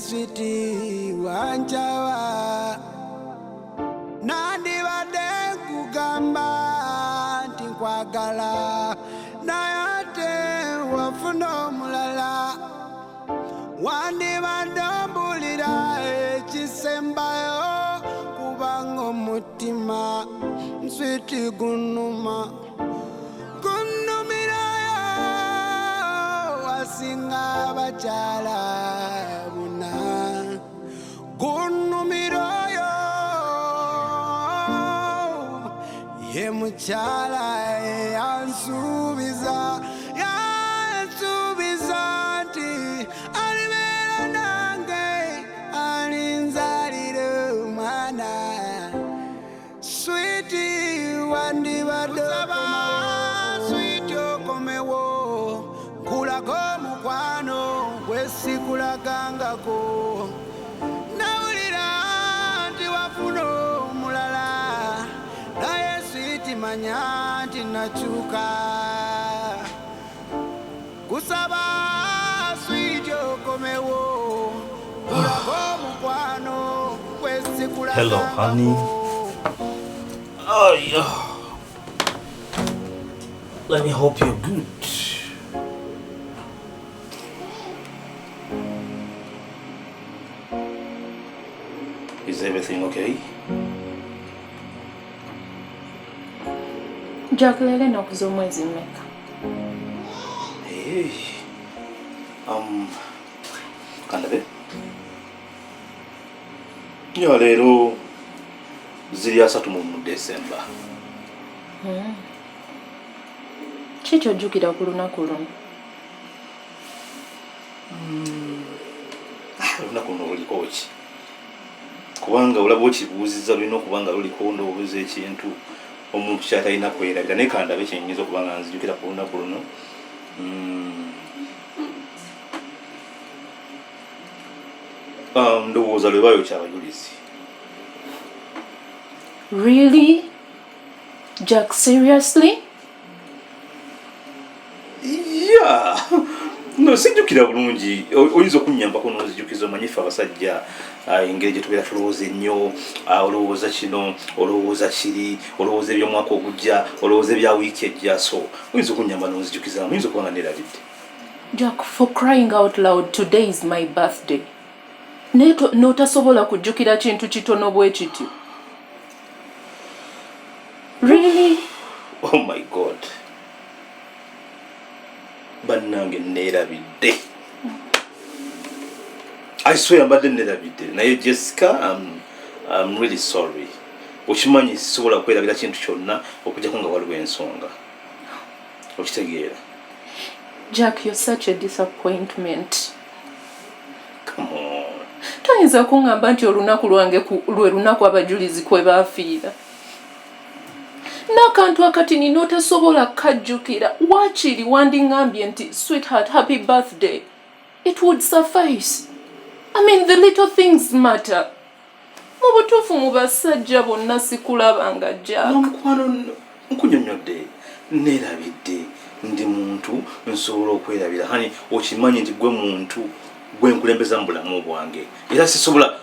switi wanjawa nandi bade kugamba tinkwagala nayate wafuna mulala wandi bandambulira ekisembayo kubanga omutima switi gunuma singa bachala buna gunumiroyo ye muchala yansubiza ti alibera nange alinzalire mwana switi wandibado switi okomewo kulago mukwano kwesikulagangako nawulira nti wafuna omulala naye switi manya nti nakyuka kusaba switi okomewo kulago mukwano kwesikulagangako. Hello, honey. Oh, yeah. Let me hope you're good. Is everything okay? Jacqueline nokuzo mwezi mmeka. Hey. Kandabe? Ya lero ziri 3 mu December. Chicho jukira ku lunaku luno. Lunaku luno luliko ki? Kubanga olaba okibuuzizza lulina okubanga luliko ndowooza ekintu omuntu kyatalina kwerabira naye Kandabe kyenyinza okubanga nzijukira ku lunaku luno. Ndowooza lwe bayokya abajulizi. Really? Jack, seriously? Yeah. No, sijjukira bulungi. Oyinza okunnyambako n'onzijukiza omanyifu abasajja engeri gye tubeera tulowooza ennyo, olowooza kino, olowooza kiri, olowooza eby'omwaka ogujja, olowooza ebya wiiki ejja, so oyinza okunnyamba n'onzijukiza, oyinza okuba nga neerabidde. Jack, for crying out loud, today is my birthday. Naye n'otasobola kujjukira kintu kitono bwe kityo. Really? Oh my God. Bannange neerabidde. I swear mbadde neerabidde. Naye Jessica, I'm really sorry. Okimanyi sisobola kwerabira kintu kyonna okujjako nga waliwo ensonga. Okitegeera? Jack, you're such a disappointment. Come on. Toyinza kuŋŋamba nti olunaku lwange lwe lunaku abajulizi kwe baafiira. N'akantu akati nina otasobola kajjukira waakiri wandiŋŋambye nti sweetheart, happy birthday. It would suffice. I mean, the little things matter. Mu butuufu mu basajja bonna sikulabanga Jack. N'omukwano nkunyonnyodde neerabidde ndi muntu nsobola okwerabira. Hani okimanyi nti gwe muntu gwe nkulembeza mu bulamu bwange. Era sisobola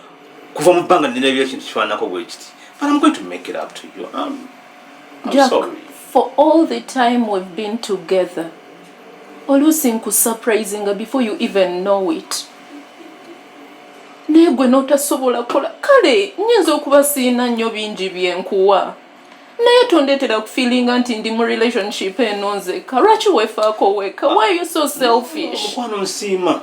kuva mu bbanga neerabira ekintu kifaananako bwe kiti. But I'm going to make it up to you. I'm Jack, sorry. For all the time we've been together, oluusi nkusurprisinga before you even know it. Naye gwe n'otasobola kola kale nnyinza okuba siina nnyo bingi bye nkuwa. Naye tondeetera kufiilinga nti ndi mu relationship eno nzekka. Lwaki weefaako wekka? Why are you so selfish? Mukwano nsiima.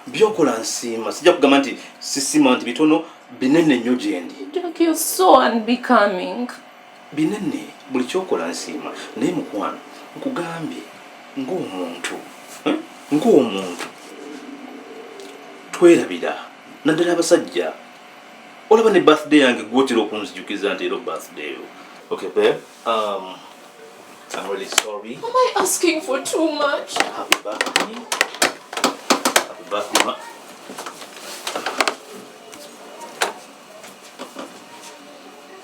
Byokola nsiima. Sijja kugamba nti sisiima nti bitono binene nnyo gye ndi. Jack, you're so unbecoming. Binene buli kyokola nsiima. Naye mukwano nkugambye ng'omuntu twerabira naddala abasajja. Olaba ne birthday yange gwotera okunzijukiza nti ero birthday yo. Okay, babe. I'm really sorry. Am I asking for too much? Happy birthday. Happy birthday,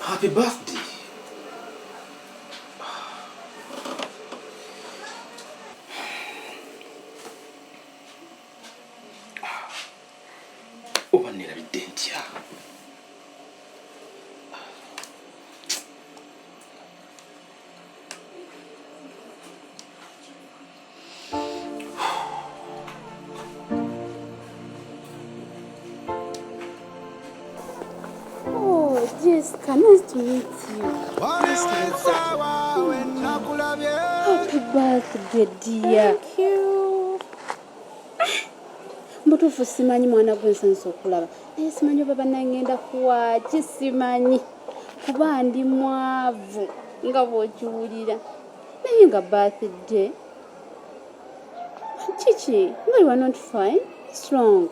Happy birthday. Jessica, nice to meet you. Happy birthday, dear. Thank you. Mbutuufu simanyi mwana gwe nsanso okulaba. Naye simanyi oba bannangenda kuwaaki simanyi. Kuba ndi mwavu nga bw'okiwulira. Naye nga birthday. Kiki, nga you are not fine. What's wrong?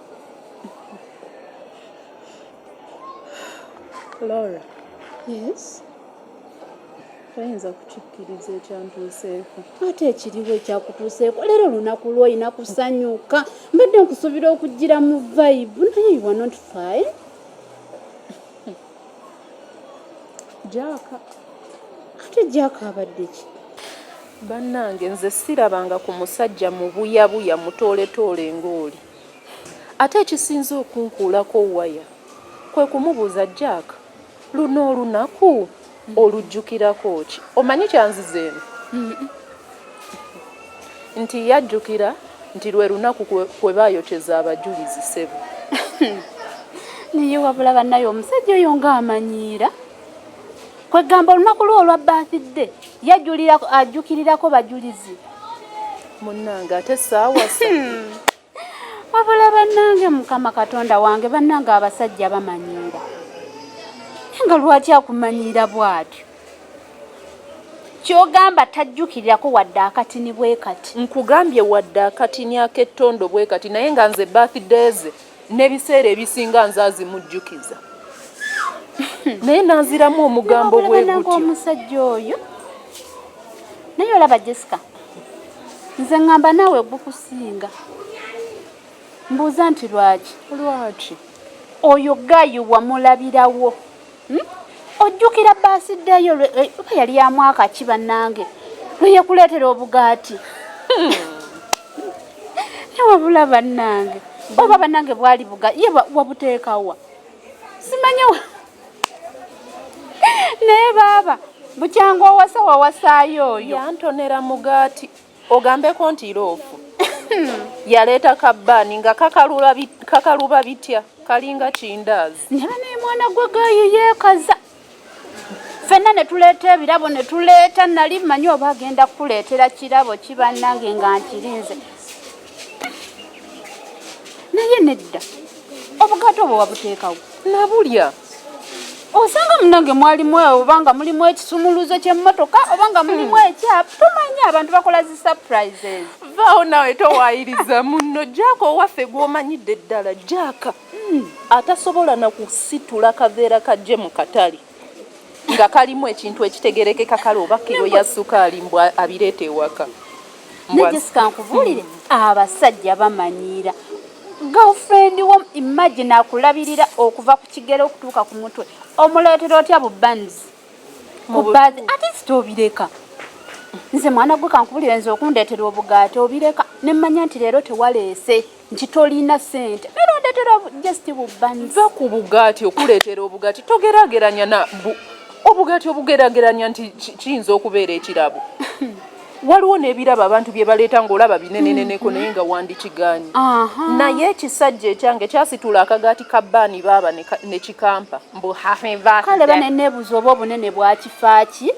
Laura. Yes? Oyinza kukikkiriza ekyantuuseeko. Ate ekiriwo ekyakutuuseeko leero lunaku lw'olina kusanyuka mbadde nkusuubira okujjira mu vibe naye you are not fine. Jaaka. Ate Jaaka abadde ki? Bannange nze sirabanga ku musajja mu buyabuya mutooletoole ng'oli. Ate ekisinze okunkuulako waya kwe kumubuuza Jaaka, luno olunaku olujjukirako ki? Omanyi kyanzize eno? Nti yajjukira nti lwe lunaku kwe baayokeza abajulizi ssebo. Naye wabula bannaye omusajja oyo ng'amanyiira. Kwegamba olunaku lwo olwa birthday ajjukirirako bajulizi. Munnange ate saawasa. Wabula bannange Mukama Katonda wange bannange abasajja bamanyiira. Nga lwaki akumanyiira bw'atyo? Kyogamba tajjukirirako wadde akatini bwe kati. Nkugambye wadde akatini ak'ettondo bwe kati naye nga nze birthday ze n'ebiseera ebisinga nze azimujjukiza. Naye naziramu omugambo bwe gutyo. Omusajja oyo. Naye olaba Jessica. Nze ngamba naawe gukusinga. Mbuuza nti lwaki? Lwaki? Oyo Gayu wamulabirawo. Ojjukira birthday yo oba yali ya mwaka ki bannange? Lwe yakuleetera obugaati. Wabula bannange. Oba bannange bwali bugaati ye wabuteekawa. Simanyi naye baaba bukyanga owasa wawasaayo oyo. Yantonera mugaati. Ogambeko nti loofu. Yaleeta kabbaani nga kakaluba bitya kalinga kindaazi. Naba naye mwana gwe Gayu yeekaza. Ffenna ne tuleeta ebirabo ne tuleeta nali mmanyi oba agenda kukuleetera kirabo kibannange nga nkirinze. Naye nedda. Obugaati obwo wabuteekawo. Nabulya. Osanga munange mwalimu obanga mulimu ekisumuluzo ky'emmotoka obanga mulimu ekyapa. Tumanyi abantu bakola zi surprises. Vaawo nawe towaayiriza munno Jaaka owaffe gw'omanyidde ddala Jaaka. Atasobola na kusitula kaveera kajje mu katale. Nga kalimu ekintu ekitegerekeka kale oba kiro ya sukaali mbwa abireeta ewaka. Ne Jessica nkubuulire abasajja bamanyiira. Girlfriend wo imagine akulabirira okuva ku kigero okutuuka ku mutwe. Omuleetera otya bu bands. Kubazi ate sitobireka. Nze mwana gwe kankubulira nze okundeetera obugaati obireka ne mmanya nti leero tewaleese nti tolina ssente. Leero ndeetera just bu bands. Va ku bugaati okuleetera obugaati togeraageranya na obugaati obugerageranya nti kiyinza okubeera ekirabo. Waliwo n'ebirabo abantu bye baleeta ng'olaba bineneneneko naye nga wandikigaanyi. Naye ekisajja ekyange kyasitula akagaati ka bbaani baaba ne kikampa. Mbu happy birthday. Kale baneneebuuza oba obunene bwakifaaki.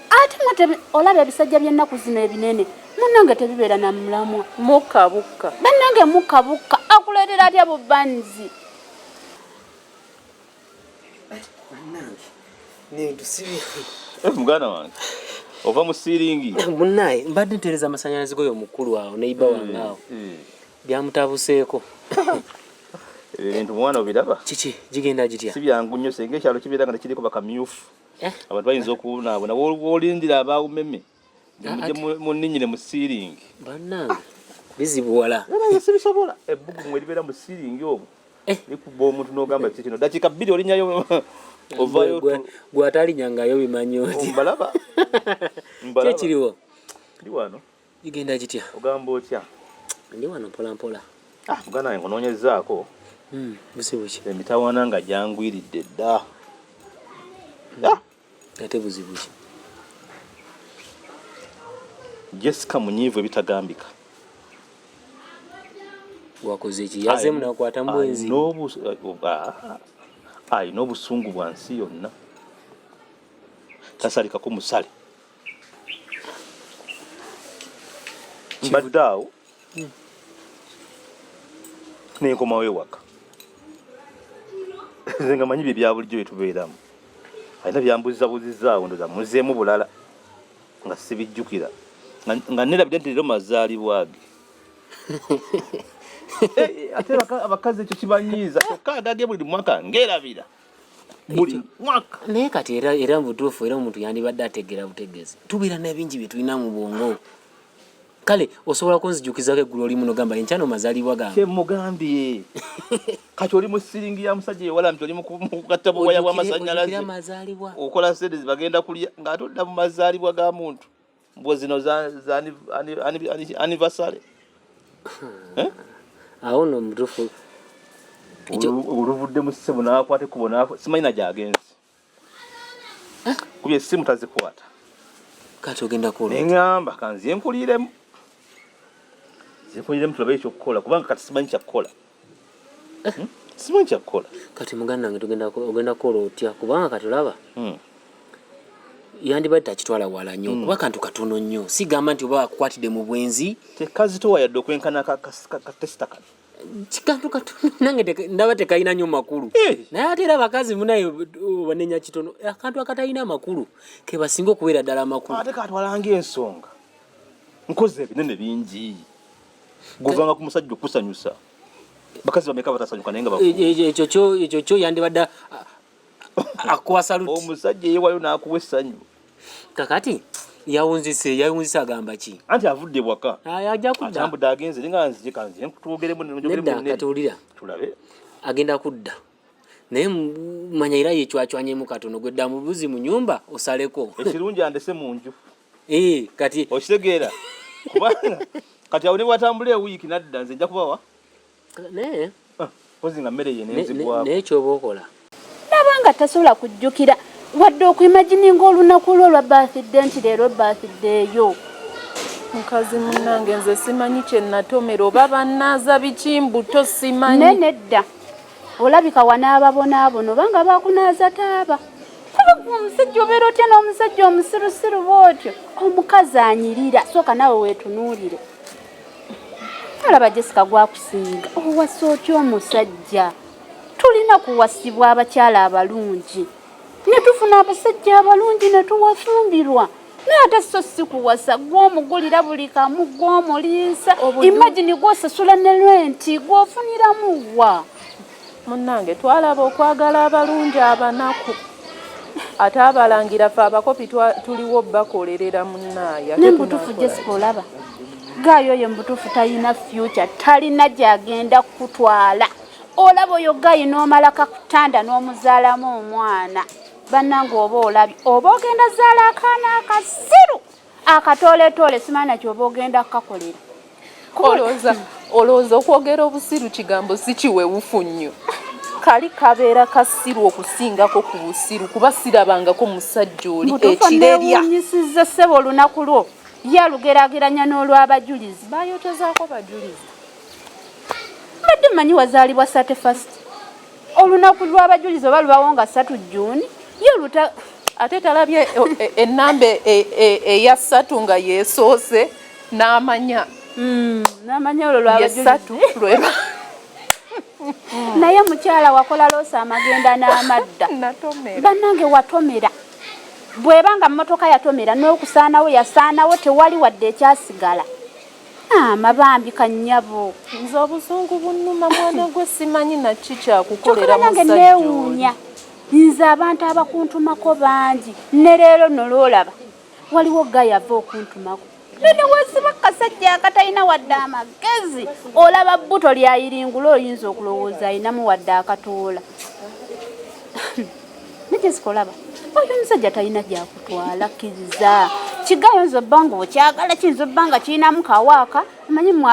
Ate mwate olaba ebisajja by'ennaku zino ebinene. Munnange tebibeera na mulamwa. Mukabukka. Bannange mukabukka akuleetera atya bu banzi. Muganda wange. Ova mu siringi. Munnaye mbadde ntereza amasannyalaze goyo mukulu awo neiba wange awo. Byamutabuseeko. Ebintu mwana obiraba? Kiki gigenda gitya? Si byangu nnyo senga ekyalo kibeera nga tekiriko bakamyufu. Abantu bayinza okunaabona wolindira abawumeme. Munninyire mu siringi. Bannange bizibuwala. Sibisobola. Ebbugu mwe libeera mu siringi omwo. Likuba omuntu n'ogamba kino dakiika 2 olinyayo ovayo gwatalinyangayo bimanyi oti. Mbalaba. Kyekiriwo? Ndi wano. Gigenda gitya? Ogamba otya? Ndi wano mpola mpola. Muganda wange onoonyezaako. Buzibu ki? Emitawaana nga gyangwiridde dda. Ate buzibu ki? Jessica munyiivu ebitagambika. Wakoze ki? Yazemu nakwata mbwenzi. ayina obusungu bwa nsi yonna tasalikako musale mbadde awo nenkomawo ewaka nze nga manyi bye bya bulijjo bye tubeeramu alina byambuzizabuzizaawo ndoza muzeemu bulala nga sibijjukira nga nerabira nti leero mazaalibwa ge ate abakazi ekyo kibanyiiza kyokka agage buli mwaka ngeerabira buli mwaka naye kati era mubutuufu era omuntu yandibadde ategeera butegeezi tubeera n'ebingi bye tulina mu bwongo kale osobola kunzijukizako eggulu oli muno gamba enkyano mazaalibwa gange kyemugambye kati oli mu siringi ya musajja ewala nti oli mukugatta buwaya bw'amasannyalaze okola sente zibagenda kulya ng'ate odda mu mazaalibwa ga muntu mbwe zino za anniversary awo no mutuufu oluvudde mu ssebo n'akwate kubona simanyi na gy'agenze kubye essimu tazikwata kati ogenda kola neŋŋamba kanziye nkuliremu tulabe ekyokukola kubanga kati simanyi kyakukola simanyi kyakukola kati muganda nange ogenda kukola otya kubanga kati olaba yandibadde takitwala wala nnyo kuba kantu katono nnyo sigamba nti oba akukwatidde mu bwenzi tekazitowa yadde okwenkana katesita kano kikantu katono nange ndaba tekalina nnyo makulu naye ate era abakazi munaye banenya kitono akantu akatalina makulu ke basinga okubeera ddala amakulu ate katwalanga ensonga nkoze ebinene bingi guvanga ku musajja okusanyusa bakazi bameka batasanyuka naye nga ekyo kyo yandibadde akuwa saluti omusajja yeewayo n'akuwa essanyu kakati yawunzise agamba ki anti avudde bwaka ajja kudda atambudde agenze ninga nzije kanziye nkutuwogeremu katulira tulabe agenda kudda naye manya era yecwacwanyemu katono gwedda mu buzi mu nyumba osaleko ekirungi andese mu nju kati okitegeera kubanga kati awo ne bwatambula ewiiki nadda nze nja kubawa naye kozi nga mmere ye nenzigwako naye kyoba okola nabanga tasobola kujjukira wadde okuimagininga olunaku lwo olwa birthday nti leero birthday yo mukazi munnange nze simanyi kye natomera oba bannaaza bikimbuto simanyi nedda olabika wanaababonaabona obanga bakunaaza taaba kuba omusajja obeera otya n'omusajja omusirusiru bw'otyo omukazi anyirira sooka nawe weetunuulire alaba Jessica gwakusinga owasa otya omusajja tulina kuwasibwa abakyala abalungi ne tufuna abasajja abalungi ne tuwafumbirwa naye ate so si kuwasa gw'omugulira buli kamu gw'omuliisa imagine gw'osasula ne renti gw'ofuniramu wa munnange twalaba okwagala abalungi abanaku ate abalangira ffe abakopi tuliwo bakolerera munnaaya nembutuufu Jessica olaba gaayo oyo mbutuufu talina future talina gyagenda kutwala olaba oyo gayi n'omala kakutanda n'omuzaalamu omwana bannange oba olabye oba ogenda zaala akaana akasiru akatooletoole simanyi nakyo oba ogenda kukakolera olowooza okwogera obusiru kigambo si kiwewufu nnyo kali kabeera kasiru okusingako ku busiru kuba sirabangako musajja oli ekirerya newunyisiza ssebo olunaku lwo yalugeraageranya n'olw'abajulizi bayotezaako bajulizi mbadde mmanyi wazaalibwa 31 olunaku lw'abajulizi oba lubawo nga 3 June yoluta ate talabye ennamba eya 3 nga yeesoose n'amanya olwo lwabajulizi lweba naye mukyala wakola loosa amagenda n'amadda bannange watomera bw'ebanga mmotoka yatomera n'okusaanawo yasaanawo tewali wadde ekyasigala amabambi kannyabo nze obusungu bunnuma mwana gwe simanyi naki kyakukolera nange neewuunya nze abantu abakuntumako bangi ne leero noloolaba waliwo gayava okuntumako nene wesiba kasajja akatalina wadde amagezi olaba bbuto lyayiringula oyinza okulowooza ayinamu wadde akatoola nekyesikolaba oyo omusajja talina gyakutwala kkiriza kigayonza obbanga okyagala kiyinza obbanga kirinamu kawaaka amanyi mwe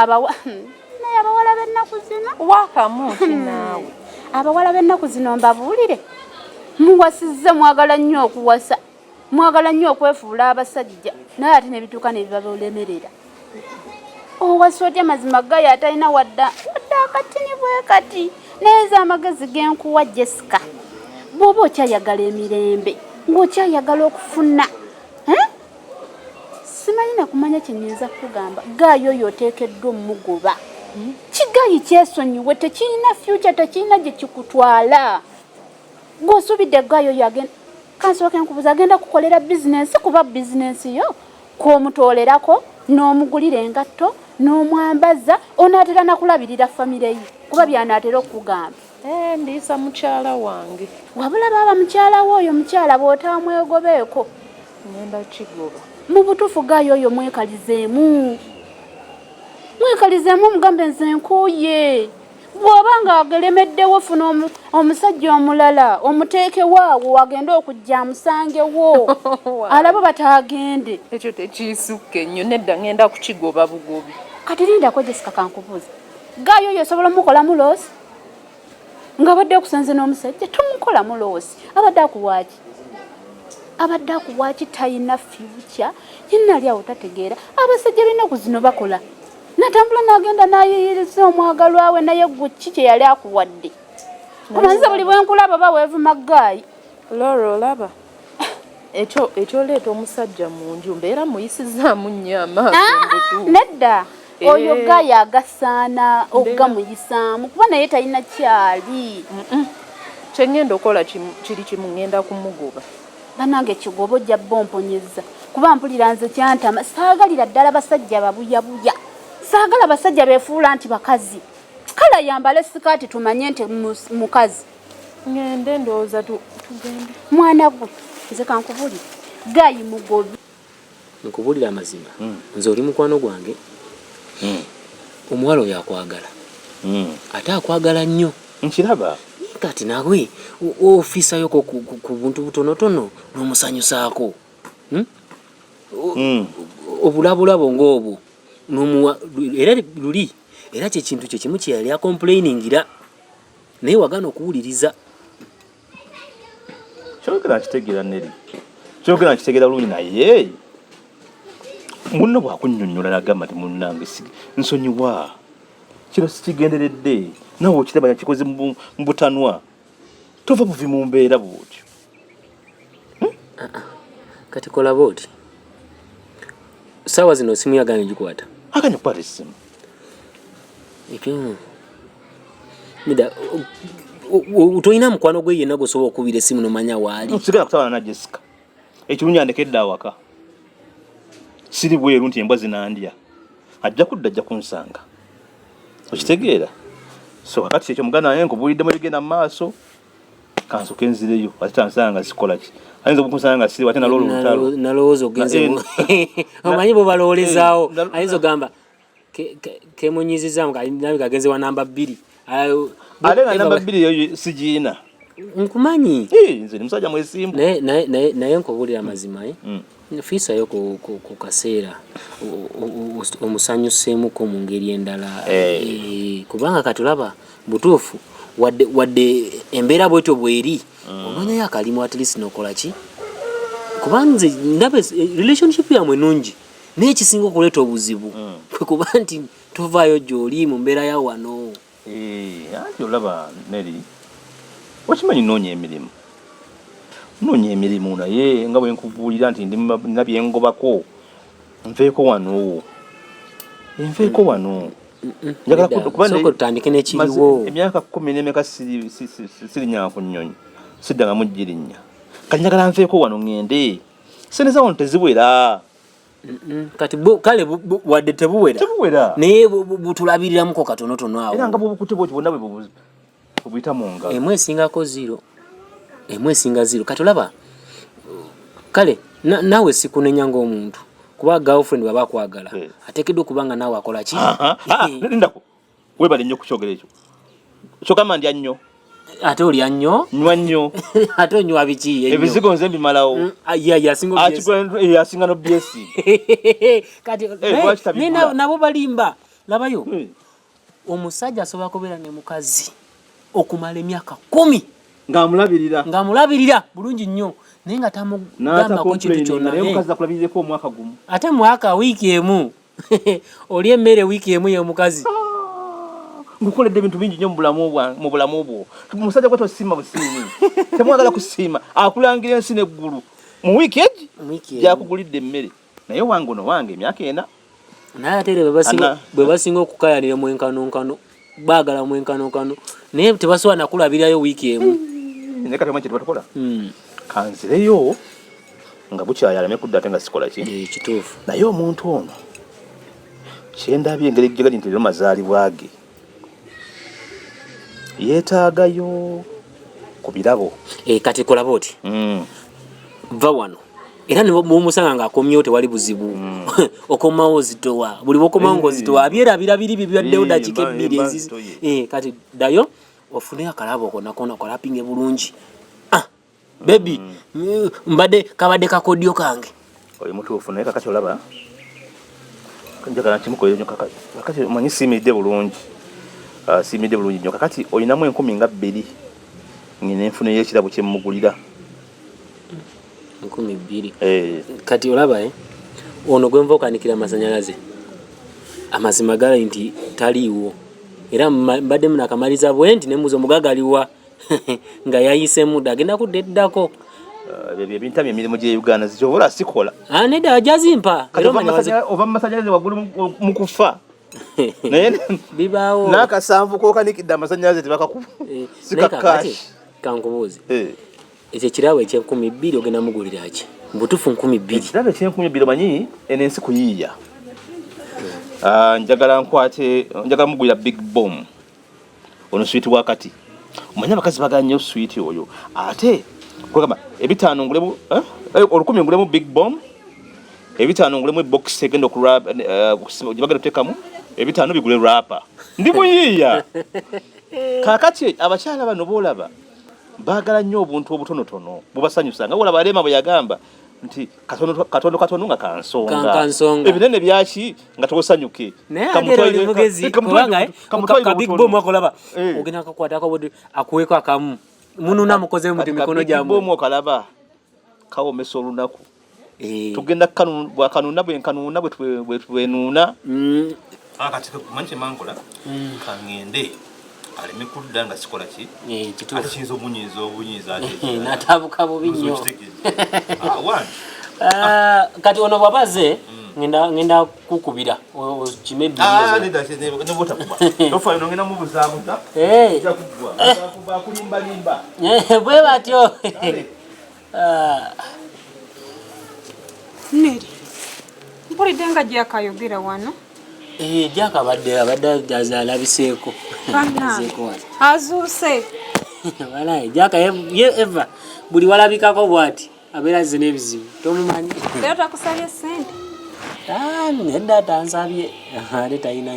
naye abawala b'ennaku zino waakamuuti naawe abawala b'ennaku zino mbabuulire muwasizza mwagala nnyo okuwasa mwagala nnyo okwefuula abasajja naye ate nebituuka nebibabolemerera owasi otya mazima gayo atalina wadde akatini bwe kati neeza amagezi genkuwa Jessica bw'oba okyayagala emirembe ng'okyayagala okufuna simanyi nakumanya kye nnyinza kugamba gaayo oyo oteekeddwa omugoba kigayi kyesonyiwe tekirina future tekirina gye kikutwala ng'osuubidde gaayo oyo agenda kansooka enkubuza agenda kukolera bizinensi kuba bizinensi yo kw'omutoolerako n'omugulira engatto n'omwambaza onaatera nakulabirira famire ye kuba byanaatera okugamba ndiisa mukyala wange wabula baaba mukyala we oyo mukyala bw'otamwegobeeko ngenda kigoba mu butuufu gaayo oyo mwekalizeemu mugambe nze nkuye bw'oba nga agelemeddewo funa omusajja omulala omuteekewaawo agende okujja amusangewo alabo bataagende ekyo tekiisukka ennyo nedda ngenda kukigoba bugobi kati lindako Jessica kankubuuza gaayo oyo osobola omukolamu loosi nga abadde okusenze n'omusajja tomukolamu loosi abadde akuwaaki talina future yenna ali awo tategeera abasajja b'ennaku zino bakola natambula n'agenda n'ayiyiriza omwagalwa we naye gwe ki kye yali akuwadde omanyiza buli bwenkulaba baweevuma gaayi loro olaba ekyoleeta omusajja mu nju mbeera muyisizaamu nnyo amaaso nedda oyo gaayi agasaana ogamuyisaamu kuba naye talina kyali kyengenda okola kiri kimu ngenda kumugoba banange kigoba ojja bomponyeza kuba mpulira nze kyantama saagalira ddala basajja babuyabuya saagala basajja beefuula nti bakazi kala yambale sikaati tumanye nti mukazi ngende ndowooza tugende mwana gwe nze kankubulira gaayi mugobi nkubulira amazima nze oli mukwano gwange omuwala oyo akwagala ate akwagala nnyo nkiraba kati nawe ofiisayo ku buntu butonotono n'omusanyusaako obulabulabo ng'obwo era luli era kyekintu kye kimu kye yali akomplainingira naye wagana okuwuliriza kyogera nkitegeera neri kyogera nkitegeera bulungi naye munno bwakunnyonnyola nagamba nti munnange nsonyiwa kino sikigenderedde nawe okiraba nakikoze mu butanwa tova buvi mu mbeera bwotyo kati kola booti saawa zino simu yaganye gikwata aganye kukwata essimu ekyo mida tolina mukwano gwe yenna gosobola okubira essimu nomanya waali nsigala kutabana na Jessica ekirungi andekedde awaka siri bweru nti embwa zinandya ajja kudda ajja kunsanga okitegeera so kakati ekyo muganda naye nkubuliddemu ebigenda mu maaso kansoke nzireyo ate tansanga zikola ki ayinza okunsanga nga siri ate nalwo olutalo nalowooza ogenze omanyi bwe balowoolezaawo ayinza ogamba kemunyizizaamu nawe kagenze wa namba 2 ate nga namba 2 eyo sigiina nkumanyi nze ni musajja mwesimbu naye nkubulira amazima fiisayo ku kaseera omusanyuseemuko mu ngeri endala kubanga katulaba butuufu wadde embeera bwetyo bweri omanyayo akalimu at least nokola ki kuba nze ndaba relationship yamwe nungi naye kisinga okuleeta obuzibu kuba nti tovaayo gy'oli mu mbeera ya wano anti olaba neri okimanyi noonya emirimu naye nga bwe nkubuulira nti ndina byengobako nveeko wano tutandike n'ekiriwo emyaka 10 n'emeka sirinya kunnyonyi siddanga mujjirinnya kati njagala nveeko wano ngende sente zawo teziwera kati kale wadde tebuwera naye butulabiriramuko katonotono awo era nga bwobukute bwoti bwonna bwebuyita mu ngalo emwesingako 0 emwesinga 0 kati olaba kale naawe sikunenya ng'omuntu kuba girlfriend baba akwagala ateekeddwa okubanga naawe akola ki ndako webale nnyo kukyogera ekyo kyokama ndya nnyo ate olya nnyo nywa nnyo ate onywa biki ebizigo nze mbimalawo asinga no BS kati nabo balimba labayo omusajja asobola kubeera ne mukazi okumala emyaka 10 ng'amulabirira bulungi nnyo naye nga tamugambako kintu kyonna ate mwaka wiiki emu oli emmere wiiki emu y'omukazi ngukoledde ebintu bingi nnyo mu bulamu bwo musajja gwe tosiima busiimi temwagala kusiima akulangira ensi n'eggulu mu wiiki egi gyakugulidde emmere naye wange ono wange emyaka ena naye ate era bwe basinga okukayanira mu enkanonkano baagala mu enkanonkano naye tebasobola nakulabirayo wiiki emu naye kati omanyi kye tubatukola kanzireyo nga bukyayalame kudda ate nga sikola ki kituufu naye omuntu ono kyendabye engeri gyegali nti lero mazaalibwa ge yeetaagayo ku birabo kati kolaba oti va wano era nemumusanga ng'akomyewo tewali buzibu okomawo ozitowa buli bwokomawo ng'ozitowa abyerabira biri bibyaddewo dakiika ebbiri ezizi kati ddayo ofune akalabo konakona kalapinge bulungi bebi mbadde kabadde kakodyo kange oli mutuufu naye kakati olaba njagala nkimukolere nnyo kakati omanyi siimidde bulungi nnyo kakati olinamu 12,000 ngina enfuneyo ekirabo kyemmugulira 12,000 kati olaba ono gwe nva okanikira amasanyalaze amazima gali nti taliiwo era mbadde munakamaliza bwe nti nemuza omugagaliwa nga yayisemu agenda kudda eddako ebintamye emirimu gye Uganda zikyobola sikola nedda ajazimpa ova mu masanyalaze waggulu mu kufa naye bibaawo n'akasanvu k'okanikidde amasanyalaze tebakakuba sikakashi kankubuuzi ekyo ekirabo ekye-12,000 ogenda mugulira ki mbutufu 12,000 ekirabo ekye-12,000 omanyi eno ensi kuyiiya njagala mugulira big bomb ono switi wakati omanyi abakazi bagala nnyo switi oyo ate kugamba 5 ngulemu 10 ngulemu big bomb 5 ngulemu ebox egenda okulaba gye bagenda otekamu 5 bigule rapa ndi muyiiya kakati abakyala bano boolaba baagala nnyo obuntu obutonotono bubasanyusa nga olaba Alema bwe yagamba nti katono nga kansonga ebinene byaki nga togosanyuke big bomb akolaba ogenda kakwatako akuweko akamu mununa mukoze mu mikono gyamwe bomb okalaba kawomesa olunaku tugenda bwakanuna bwenkanuna bwenuuna kati manyi mankola kangende aleme kudda nga sikola ki ate kiyinza obunyiza ate natabuka bubi nnyo kati ono bwabaze ngenda kukubira kime bwe batyo Neri mpulidde nga gyakayogera wano gyakabadde alabiseeko azuuse walayi gyaka eva buli walabikako bwati abeera zina ebizibu tomumanyi leero takusabye sente nedda tansabye ate talina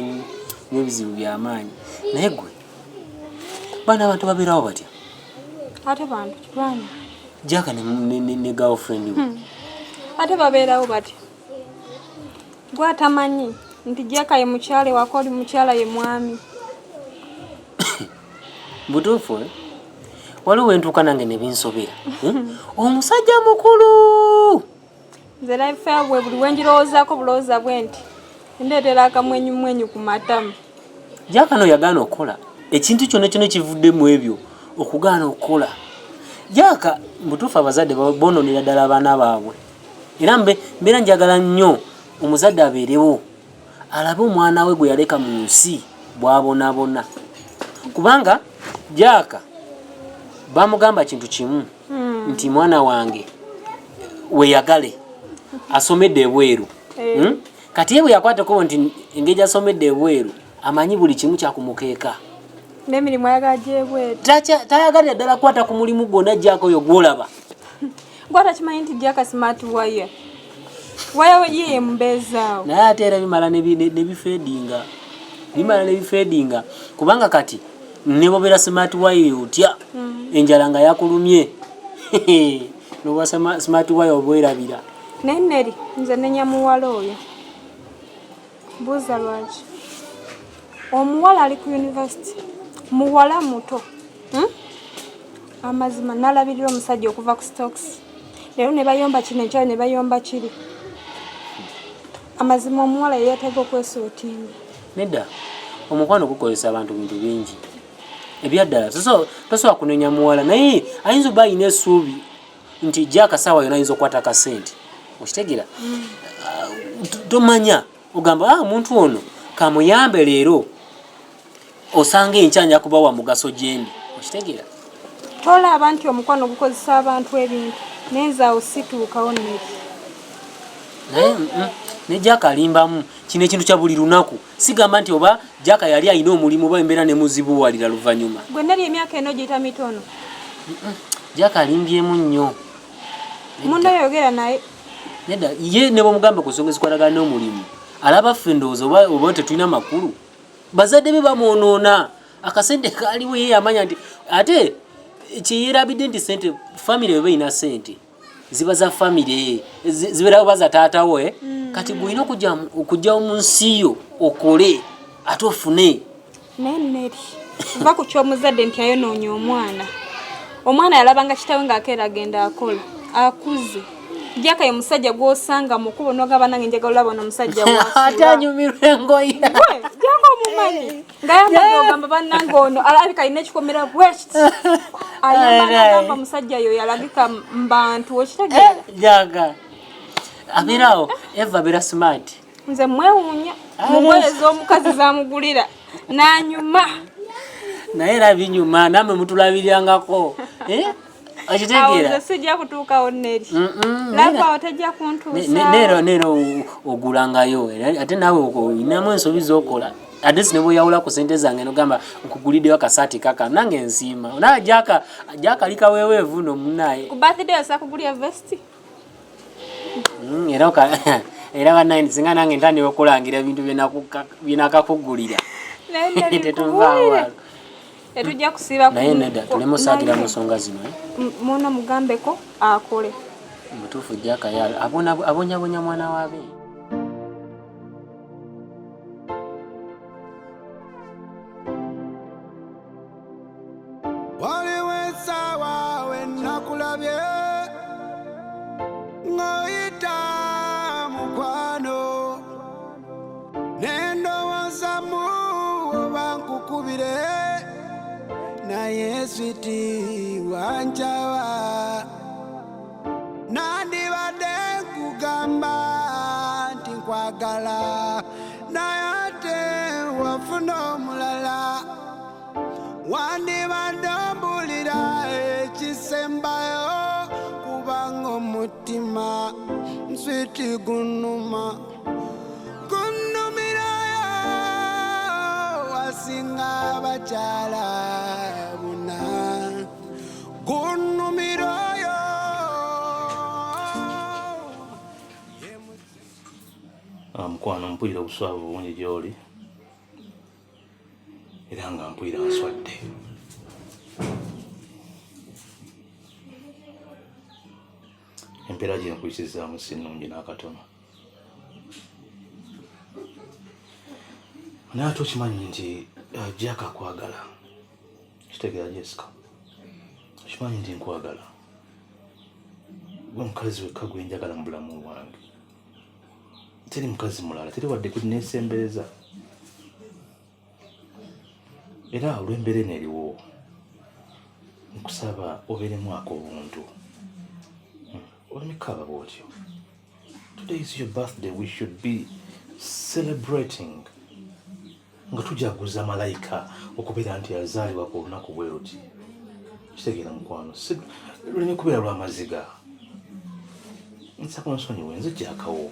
n'ebizibu byamaanyi naye gwe baana abantu babeerawo batya ate bantu kibani gyaka ne girlfriend we ate babeerawo batya gwe atamanyi nti Jaka ye mukyala wako oli mukyala ye mwami butuufu waliwo entuuka nange ne binsobera omusajja mukulu nze life yabwe buli wenjirowoozaako bulowooza bwe nti ndeetera akamwenyumwenyu ku matama Jaka no yagaana okukola ekintu kyonna kyonna kivuddemu ebyo okugaana okukola Jaka butuufu abazadde boononera ddala abaana baabwe era mbeera njagala nnyo omuzadde abeerewo alabe omwana we gwe yaleka mu nsi bwabonabona kubanga Jaka bamugamba kintu kimu nti mwana wange weyagale asomedde ebweru kati ye bwe yakwatako nti engeri asomedde ebweru amanyi buli kimu kyakumukeeka n'emirimu ayagala gyebweru tayagalira ddala kwata ku mulimu gwonna Jaka oyo gwolaba gwatakimanyi nti Jaka smart wire wayo ye mbeezaawo naye ate era bimala nebifeedinga kubanga kati nebobera smart wire otya enjala nga yakulumye noba smart wire obwerabira naye Neri nze nenyamuwala oyo buuza lwaki omuwala ali ku university muwala muto amazima nalabirira omusajja okuva ku stocks leero ne bayomba kino ekyalo ne bayomba kiri amazima omuwala yeyateeka okwesootinga nedda omukwano gukozesa abantu bintu bingi ebyaddala tosobola kunenya muwala naye ayinza oba ayina essuubi nti jja akasawa yona ayinza okukwata akasente okitegeera tomanya ogamba omuntu ono kamuyambe leero osanga enkyanja kubawa mugaso gyembi okitegeera tolaba nti omukwano gukozesa abantu ebintu nenzaawo situukawo neri naye ne Jaka alimbamu kino ekintu kya buli lunaku sigamba nti oba Jaka yali alina omulimu oba embeera ne muzibuwalira luvannyuma gwe neri emyaka eno giyita mitono Jaka alimbyemu nnyo muno yogera naye nedda ye ne bamugamba ku nsonga ezikwatagana n'omulimu alaba ffe ndowooza oba tetulina makulu bazadde be bamwonoona akasente kaaliwo ye yamanya nti ate kyeyerabidde nti sente famire bwe bayina sente ziba za famire zibeerawo baza taatawo kati gwina okujja mu nsi yo okole ate ofune naye neri va ku ky'omuzadde nti ayonoonya omwana yalabanga kitawe ng'akeera agenda akola akuze Jaka ye musajja gw'osanga mukubo n'ogaba nange njagala olaba ono musajja wasuula ate anyumirwa engoye Jaka omumanyi ngayambadde ogamba bannange ono alabika alina ekikomera bwekiti ayamba n'agamba musajja yo yalagika mbantu okitegeera Jaka abeerawo Eva abeera smart nze mwewuunya mugoye z'omukazi zamugulira n'anyuma naye era binyuma namwe mutulabirangako okitegeera sijja kutuukawo neri laba otajja kuntuusa nero ogulangayo ate naawe olinamu ensobi z'okola ate sinebweyawula ku sente zange nogamba nkuguliddeyo akasaati kaka nange ensiima naye Jaka likaweeweevu no munaye ku birthday osakugulya vesti era banaye singa nange ntandika okulangira ebintu byenakakugulira tetunvaawa etujja kusiiba naye nedda tulemusaakira mu nsonga zino muno mugambeko akole mutuufu Jaka abonyabonya mwana waabe waliwo essaawa we nakulabye ng'oyita mukwano n'endowooza mu oba nkukubire naye switi wanjawa nandibadde nkugamba nti nkwagala naye ate wafuna omulala wandibadde ombulira ekisembayo kubanga omutima switi gunuma gunnumirayo wasinga abakyala buna gunnumirayo mukwano mpulira obuswavu bungi gy'oli era nga mpulira nswadde empeera gye nkuyisizaamu si nnungi n'akatono naye ate okimanyi nti Jaka akwagala kitegeera Jessica okimanyi nti nkwagala gwe mukazi wekka gwe njagala mu bulamu bwange teri mukazi mulala teri wadde kuneesembereza era olw'embeera eno eriwo nkusaba obeeremu obuntu olemekaba bwotyo today is your birthday we should be celebrating nga tujaguza malayika okubeera nti yazaalibwa ku lunaku bwe ruti kitegeera mukwano luleme kubeera lw'amaziga nsaba onsonyiwe nze Jakawo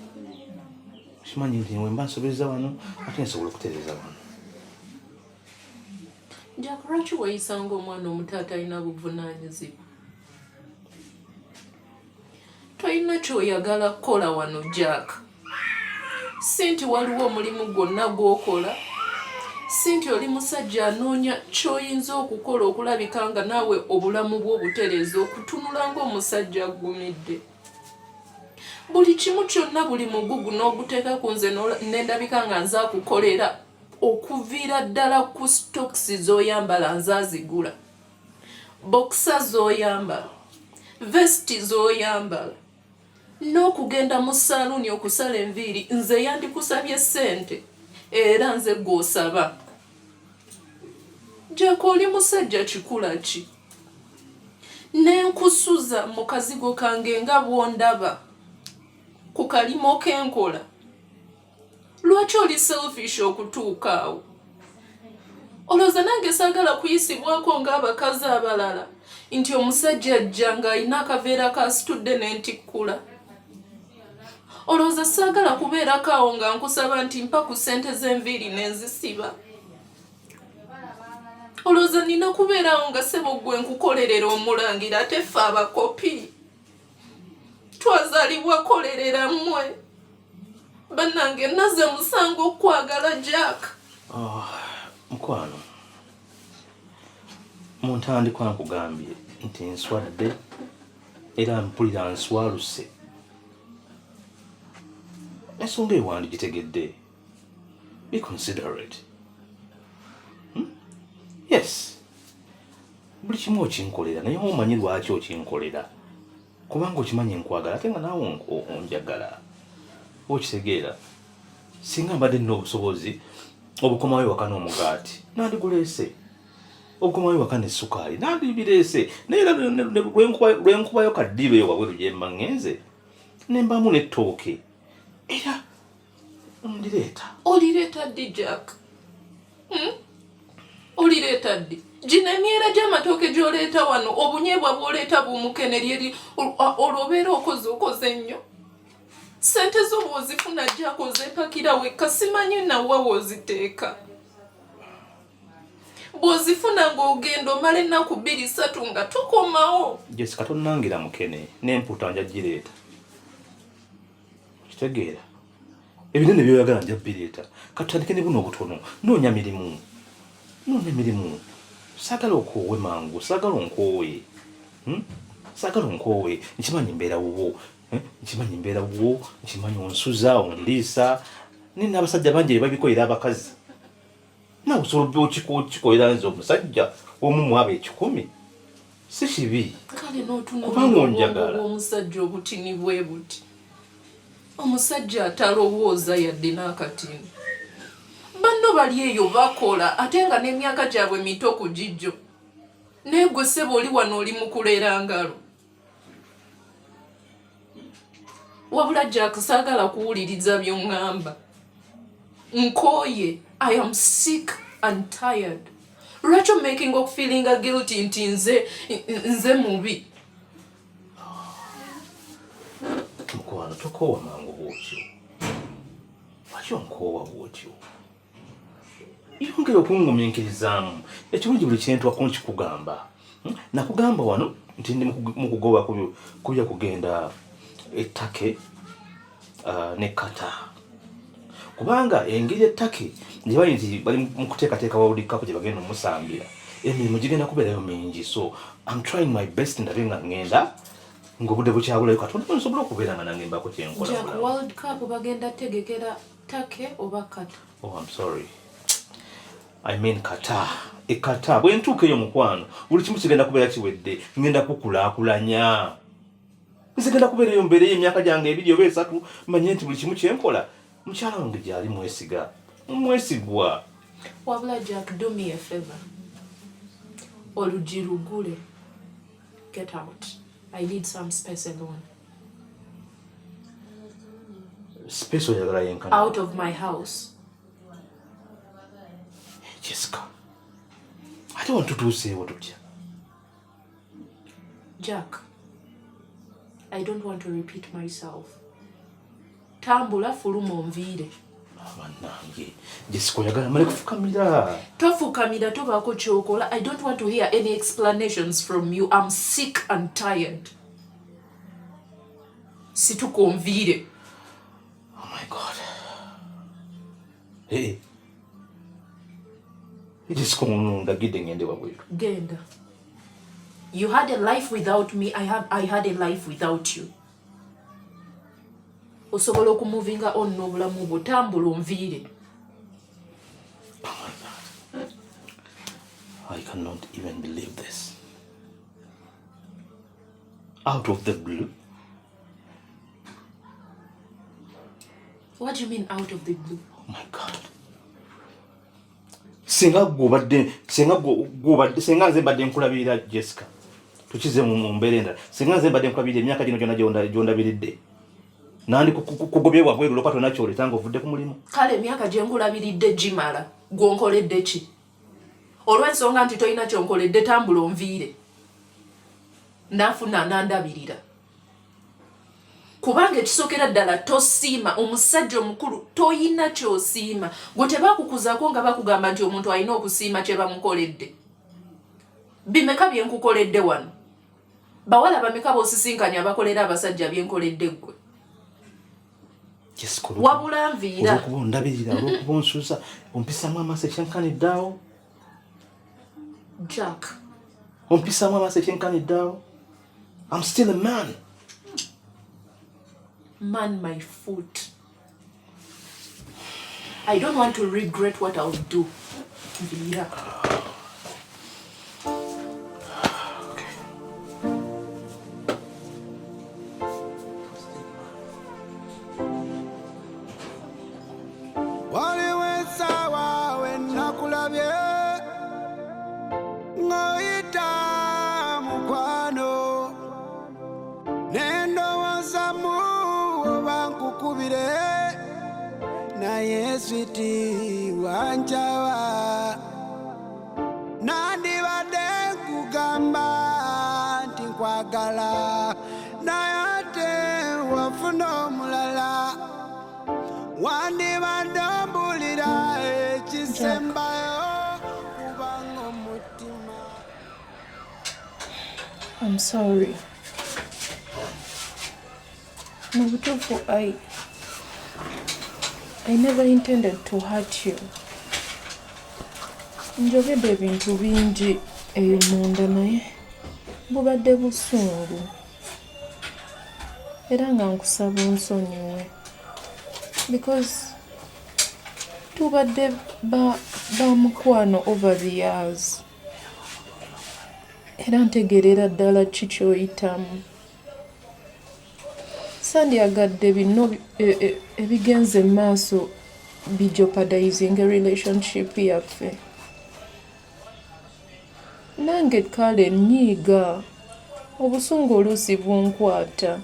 kimanyi nti we mba nsobeza wano ate nsobola okutereeza wano Jaka lwaki weyisanga omwana omutaata alina buvunaanyizibwa tolina kyoyagala kukola wano Jaka si nti waliwo omulimu gwonna gw'okola si nti oli musajja anoonya ky'oyinza okukola okulabika nga naawe obulamu bwo butereeza okutunula ng'omusajja aggumidde buli kimu kyonna buli mugugu n'oguteeka ku nze n'endabika nga nze akukolera okuviira ddala ku stokisi z'oyambala nze azigula bokisa z'oyambala vesiti z'oyambala n'okugenda mu saaluuni okusala enviiri nze yandikusabye ssente era nze gw'osaba Jack oli musajja kikula ki? Nenkusuza mu kazigo kange nga bw'ondaba ku kalimo k'enkola. Lwaki oli selfish okutuuka awo? Olowooza nange saagala kuyisibwako ng'abakazi abalala nti omusajja ajja ng'alina akaveera kasitudde n'entikkula. Olowooza saagala kubeerako awo nga nkusaba nti mpa ku ssente z'enviiri n'enzisiba. Olowooza nina kubeerawo nga ssebo ggwe nkukolerera omulangira ate ffe abakopi. Twazaalibwa kolerera mmwe. Bannange naze musango okwagala Jack. Mukwano, muntandikwa nkugambye nti nswadde era mpulira nswaluse. Ensonga eyo wandigitegedde. Be considerate. Yes. Buli kimu okinkolera naye omanyi lwaki okinkolera. Kubanga okimanyi nkwagala ate nga naawe onjagala. Okitegeera. Singa mbadde nina obusobozi obukomayo waka n'omugaati nandiguleese. Obukomayo waka n'essukaali nandibireese. Naye era lwenkubayo kaddiiro eyo wabweru gye mba ngenze ne mbamu n'ettooke. Era ndireeta. Olireeta ddi Jack? Olireeta ddi? Gino emyera gy'amatooke gy'oleeta wano obunyeebwa bw'oleeta bumuke lyeri olwobeera okoze ennyo. Ssente zo bw'ozifuna Jack ozepakira wekka simanyi nawa w'oziteeka. Bw'ozifuna ng'ogenda omala ennaku 2-3 nga tukomawo. Jessica tonnangira mukene n'empuuta nja gireeta. Kitegeera. Ebinene by'oyagala nja bireeta. Katutandike ne buno obutono. Noonya mirimu. Saagala okoowe mangu. Saagala onkoowe. Saagala onkoowe. Nkimanyi mbeera wuwo. Nkimanyi onsuza, ondiisa. Nina abasajja bangi babikolerera abakazi. Naawe osobola okikolerera nze omusajja omu mu abo 10. Si kibi. Kale n'otunuulira omusajja obutini bwe buti. Omusajja atalowooza yadde n'akatini. Banno bali eyo bakola ate nga n'emyaka gyabwe mito ku gijjo. Naye gwe ssebo oli wano oli mu kuleera ngalo. Wabula Jack saagala kuwuliriza by'oŋŋamba. Nkooye, I am sick and tired. Lwaki making of feeling guilty nti nze mubi? Mukwano tokoowa mangu bwotyo. Lwaki onkoowa bwotyo? Yongera okungumiikirizaamu. Ekirungi buli kintuwako nkikugamba. Nakugamba wano nti ndi mu kugoba kuja kugenda ettake ne kata. Kubanga engeri ettake gye bali nti bali mu kuteekateeka World Cup gye bagenda omusambira. Emirimu gigenda kubeerayo mingi. So I'm trying my best ndabe nga ngenda ng'obudde bukyabulayo Katonda nsobola okubeera nga nange mbaako kye nkola. Jack, World Cup bagenda tegekera take oba kata? Oh, I'm sorry. I mean kata. Ekata. Bwe ntuuka eyo mukwano, buli kimu kigenda kubeera kiwedde. Ngenda kukulaakulanya. Nzigenda kubeera eyo mbeereyo emyaka gyange 2 oba 3 manye nti buli kimu kye nkola. Mukyala wange gy'ali mwesiga. Mwesigwa. Wabula Jack, do me a favor. Olugi lugule. Get out. I need some space alone. Space oyagala yenkana. Out of my house. Jessica. I don't want to do say what you. Jack, I don't want to repeat myself. Tambula fuluma onviire. Abanange. Jessica oyagala male kufukamira. Tofukamira tobaako kyokola. I don't want to hear any explanations from you. I'm sick and tired. Situko onviire. Oh my God. Hey. Jessica ngagidde ngende wabweru. Genda. You had a life without me. I had a life without you. Osobola okumuvinga on n'obulamu bwo tambula onviire. Oh my God. I cannot even believe this. Out of the blue. What do you mean out of the blue? Oh my God. singa nze mbadde nkulabirira Jessica tukize mu mbeera endala singa nze mbadde nkulabirira emyaka gino gyonna gyondabiridde nandi kugobye wabweru lwakati onakyoleta nga ovudde ku mulimu kale emyaka gye nkulabiridde gimala gw'onkoledde ki olw'ensonga nti tolina kyonkoledde tambula onviire nafuna nandabirira kubanga ekisookera ddala tosiima omusajja omukulu toyina kyosiima gwe tebakukuzaako nga bakugamba nti omuntu alina okusiima kye bamukoledde bimeka byenkukoledde wano bawala bameka boosisinkanya abakolera abasajja byenkoledde ggwe wabula nviira olwokuba ondabirira olwokuba onsuusa ompisaamu amaaso ekyenkaniddaawo Jack ompisaamu amaaso ekyenkaniddaawo I'm still a man. Man my foot. I don't want to regret what I'll do. Yeah. Sweetie wanchawa nandi bade kugamba nti nkwagala nayate wafuna omulala wandi bandambulira ekisembayo kubanga omutima. I'm sorry. Mu butuufu I never intended to hurt you. Njogedde ebintu bingi eyo munda naye bubadde busungu era nga nkusaba onsonyiwe because tubadde ba mukwano over the years era ntegeerera ddala ki kyoyitamu. Sandyagadde bino ebigenze maaso bijeopardizing a relationship yaffe. Nange kale nnyiiga obusungu oluusi bunkwata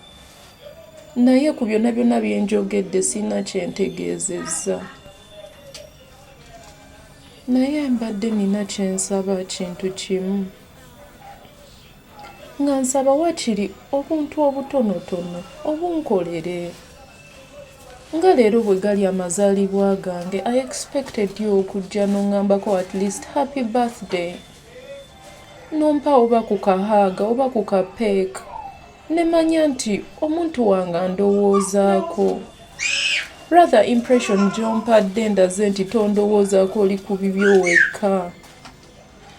naye ku byonna byonna byenjogedde sina kyentegeezezza naye mbadde nina kyensaba kintu kimu nga nsaba wakiri obuntu obutonotono obunkolere nga leero bwe gali amazaalibwa gange I expected you okujja n'oŋŋambako at least happy birthday nompa oba ku kahaaga oba ku kapeeka ne manya nti omuntu wange ndowoozaako rather impression gy'ompadde ndaze nti tondowoozaako oli ku bibyo wekka.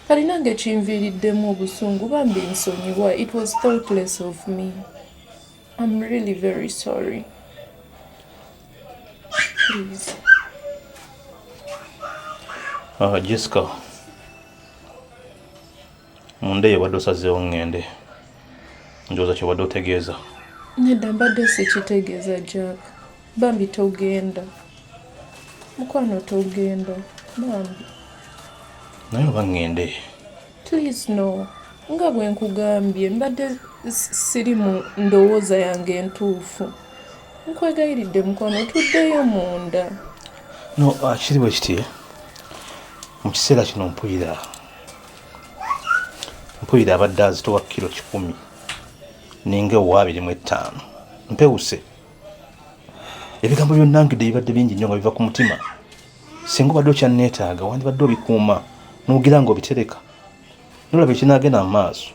Kali nange kinviiriddemu obusungu bambi nsonyiwa. It was thoughtless of me. I'm really very sorry. Please. Jessica. Munde yabadde osazeewo ŋŋende. Njooza kyobadde otegeeza. Nedda mbadde sikitegeeza Jack. Bambi togenda. Mukwano togenda. Bambi. Naye oba ŋŋende. Please no. Nga bwe nkugambye mbadde siri mu ndowooza yange entuufu. Nkwegayiridde mukwano tuddeyo munda. No, kiri bwe kiti. Mu kiseera kino mpulira abadde azitowa kilo 10 ninga 25. Mpewuse. Ebigambo byonna ngidde bibadde bingi nnyo nga biva ku mutima. Singa obadde okyanneetaaga wandibadde obikuuma n'ogira nga obitereka. Nolaba ekinaagenda mu maaso.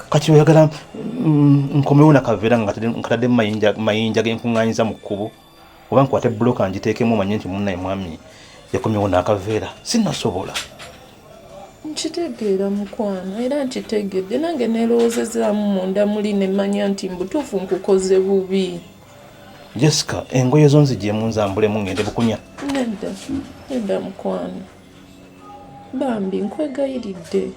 Kati oyagala nkomewo nakaveera nga nkatadde mayinja genkuŋŋaanyiza mu kkubo oba nkwate buloka ngiteekemu omanye nti munnaye mwami yakomyewo n'akaveera sinnasobola. Nkitegeera mukwano era nkitegedde nange neerowoozezaamu munda muli ne manya nti mbutuufu nkukoze bubi. Jessica, engoye zo nzigyemu nzambulemu ngende bukunya. Nedda mukwano. Bambi nkwegayiridde.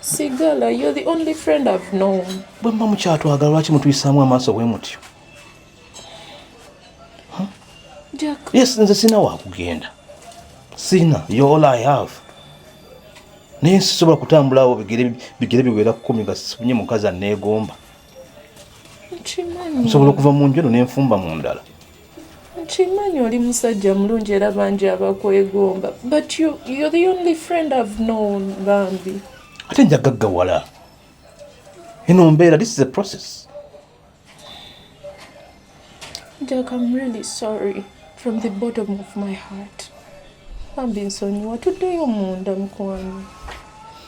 Sigala, you're the only friend I've known. Bwe mba mukyatwagala lwaki mutuyisaamu amaaso bwe mutyo? Jack. Yes, nze sina waakugenda. Sina, you're all I have. Naye sisobola kutambulawo bigere biwera 10 nga sifunye mukazi aneegomba. Nsobola okuva mu nju eno n'enfumba mu ndala. Nkimanyi oli musajja mulungi era bangi abakwegomba, but you're the only friend I've known, Bambi. Ate njagaggawala. Eno mbeera, this is a process. Jack, I'm really sorry from the bottom of my heart. Bambi nsonyiwa, tuddeyo munda mukwano.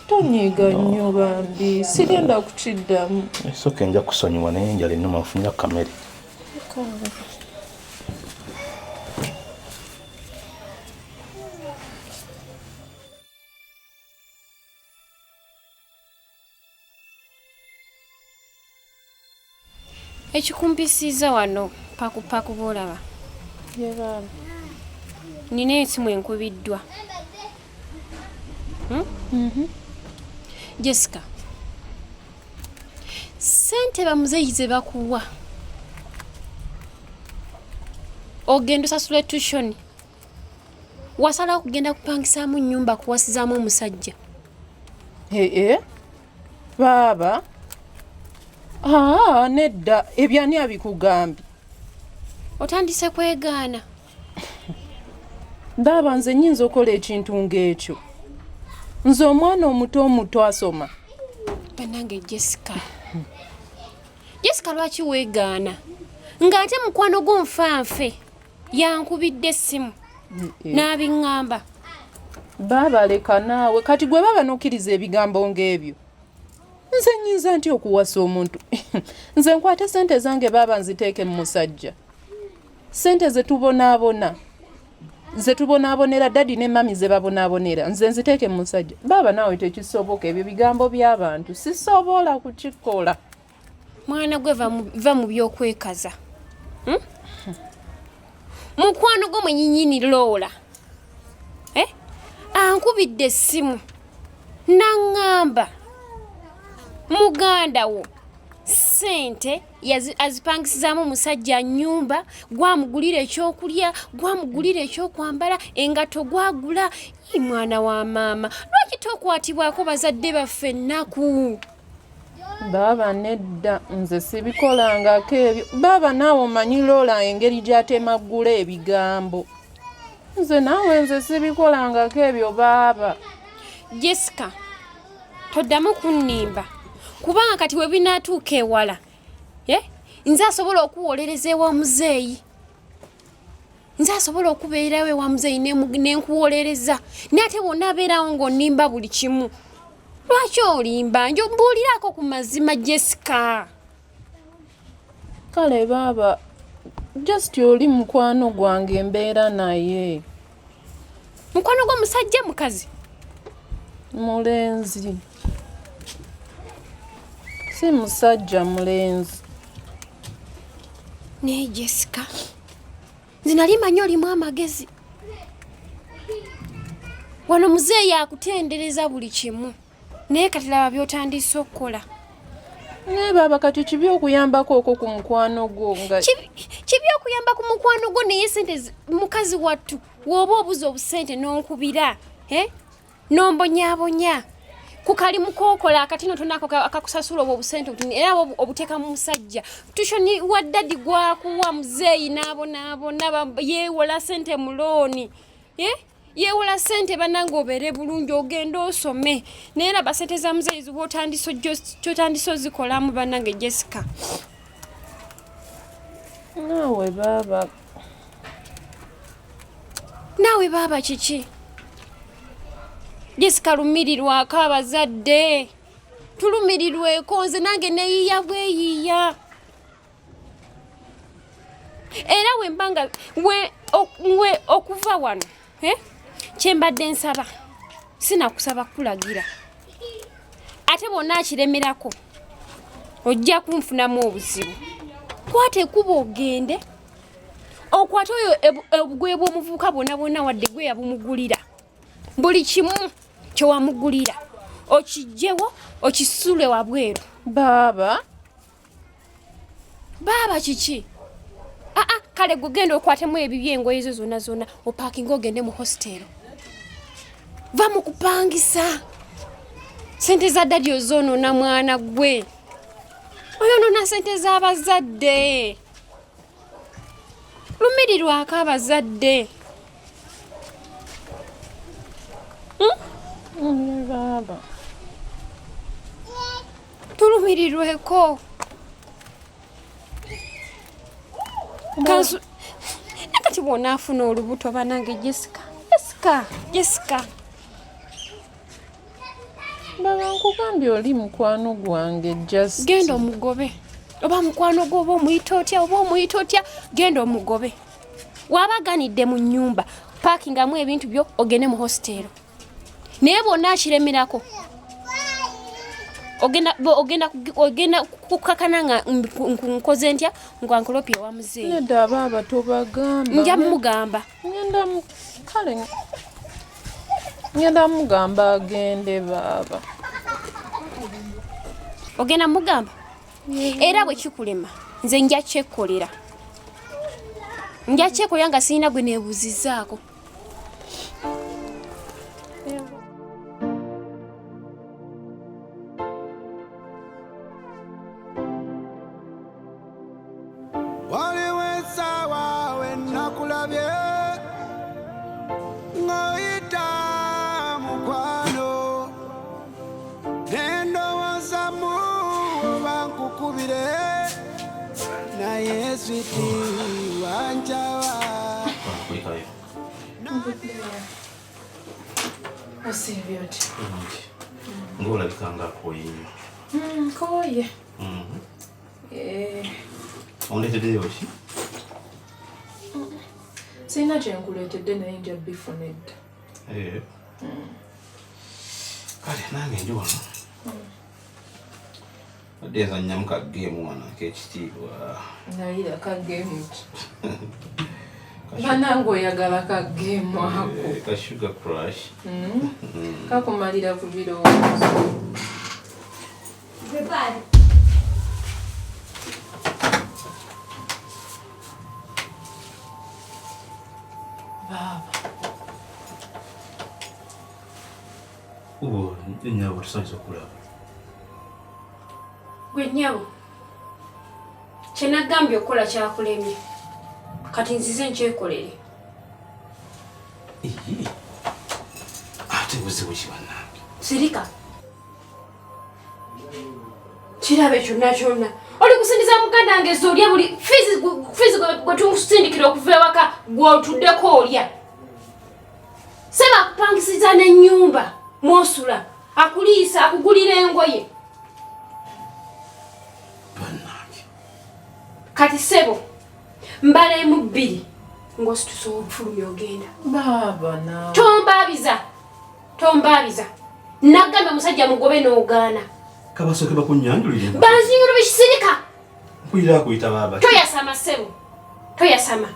Tonyiga nnyo Bambi, sigenda kukiddamu. Esooka nja kusonyiwa naye enjala ennuma nfunira kamere. Ekikumpisiza wano paku boolaba. Ye baba. Nina esimu enkubiddwa. Jessica. Sente bamuzeeyi ze bakuwa. Ogenda osasula tuition. Wasala kugenda kupangisaamu nnyumba kuwasizaamu omusajja. Baba. Nedda, ebyani abikugambye. Otandise kwegaana. Baba nze nnyinza okola ekintu ng'ekyo. Nze omwana omuto asoma. Banange Jessica. Jessica lwaki weegaana? Ng'ate mukwano gonfanfe yankubidde essimu. N'abiŋŋamba. Baba leka naawe, kati gwe baba n'okkiriza ebigambo ng'ebyo. Nze nnyinza nti okuwasa omuntu. Nze nkwate sente zange baba nziteeke mu musajja. Sente ze tubonaabonera dadi ne mami ze babonaabonera. Nze nziteeke mu musajja. Baba naawe tekisoboka, ebyo bigambo by'abantu sisobola kukikola. Mwana gwe va mu by'okwekaza. Mukwano gwo mwennyini Lola. Ankubidde essimu. N'aŋŋamba. Muganda wo sente azipangisizaamu musajja nnyumba, gwamugulira ekyokulya, gwamugulira ekyokwambala, engato gwagula. Mwana wa maama, lwaki tokwatibwako bazadde baffe ennaku? Baba nedda, nze sibikolangako ebyo. Baba naawe omanyi Lola engeri gy'atemaggula ebigambo. Nze sibikolangako ebyo baba. Jessica, toddamu kunnimba. Kubanga kati we binaatuuka ewala. Nze asobola okuwolereza ewa muzeeyi. Nze asobola okubeerawo ewa muzeeyi n'enkuwolereza. Naye ate wonna abeerawo ng'onnimba buli kimu. Lwaki olimba? Mbuulirako ku mazima Jessica. Kale baba, just oli mukwano gwange embeera naye. Mukwano gw'omusajja mukazi? Mulenzi. Si musajja mulenzi. Naye Jessica, nze nali manyi olimu amagezi. Wano muzeeyi akutendereza buli kimu. Naye kati laba by'otandise okukola. Naye baba kati kibi okuyambako okwo ku mukwano gwo nga... Kibi okuyamba ku mukwano gwo naye sente mukazi wattu. Woba obuza obusente n'onkubira. N'ombonyaabonya. Kukali mukokola akatino tonako akakusasula obusente era obuteeka mu musajja. Tushoni wa dadi gwakuwa muzeeyi n'abona yeewola sente mu looni. Yeewola sente bannange obeere bulungi ogenda osome. Naye laba sente za muzeeyi ky'otandise ozikolamu bannange Jessica. Naawe baba kiki? Jessica lumirirwako abazadde. Tulumirirweko nze nange neeyiya bweyiya. Era wembanga okuva wano kyembadde nsaba sinakusaba kulagira. Ate bonna akiremerako ojja kunfunamu obuzibu. Kwata ekuba ogende okwata oyo obugwe bw'omuvubuka bwonna wadde gwe yabumugulira. Buli kimu kyewamugulira okijjewo okisule wabweru. Baba kiki? Kale gugenda okwatemu ebibyo engoye zo zonna opaakinga ogende mu hostel. va mu kupangisa sente za daddy ozonoona mwana gwe oyonoona sente z'abazadde lumirirwako abazadde Baba. tulumirirweko kansu nakati bw'onaafuna olubuto banange Jessica Baba nkugambye oli mukwano gwange just genda omugobe oba mukwano gwo oba omuyita otya genda omugobe waabaganidde mu nnyumba paakingamu ebintu byo ogende mu hositero naye bwonna akiremerako ogenda kukakana nga nkoze ntya nkwankolopya wa muzeeyi nedda baba tobagamba nja mugamba ngenda mugamba agende baba ogenda mugamba era bwe kikulema nze nja kyekkolera nga sirina gwe neebuuzizaako waliwo essaawa we nakulabye ng'oyita mukwano n'endowooza mu oba nkukubire naye switi wanjawa osiibye oti ng'olabika ng'akooye nkooye ondeeteddeyo ki sirina kyenkuleetedde naye nja bifuna edda kale nange ndi wano adde nzannyamu kageemu wano ak'ekitiibwa nayira kageemu ki banange oyagala kageemu ako ka sugar crush kakumalira ku birowoozo baba ubo nnyabo tusanyiza okulaba gwe nnyabo kyenagambye okukola kyakulemye kati nzize nkyekolere ate buzibu ki bannange sirika kirabe kyonna oli kusindiza muganda wange ez'olya buli fizi gwe tumusindikira okuva ewaka gw'otuddeko olya seba akupangisiza n'ennyumba mwosula akuliisa akugulira engoye bannange kati sebo mbalemu bbiri ng'ositusa obufulumya ogenda baba na tombaabiza nagambye omusajja mugobe n'ogaana kabasooke bakunnyanjulire banzinyulo bekisirika nkwira akuyita baaba toyasama sebo toyasama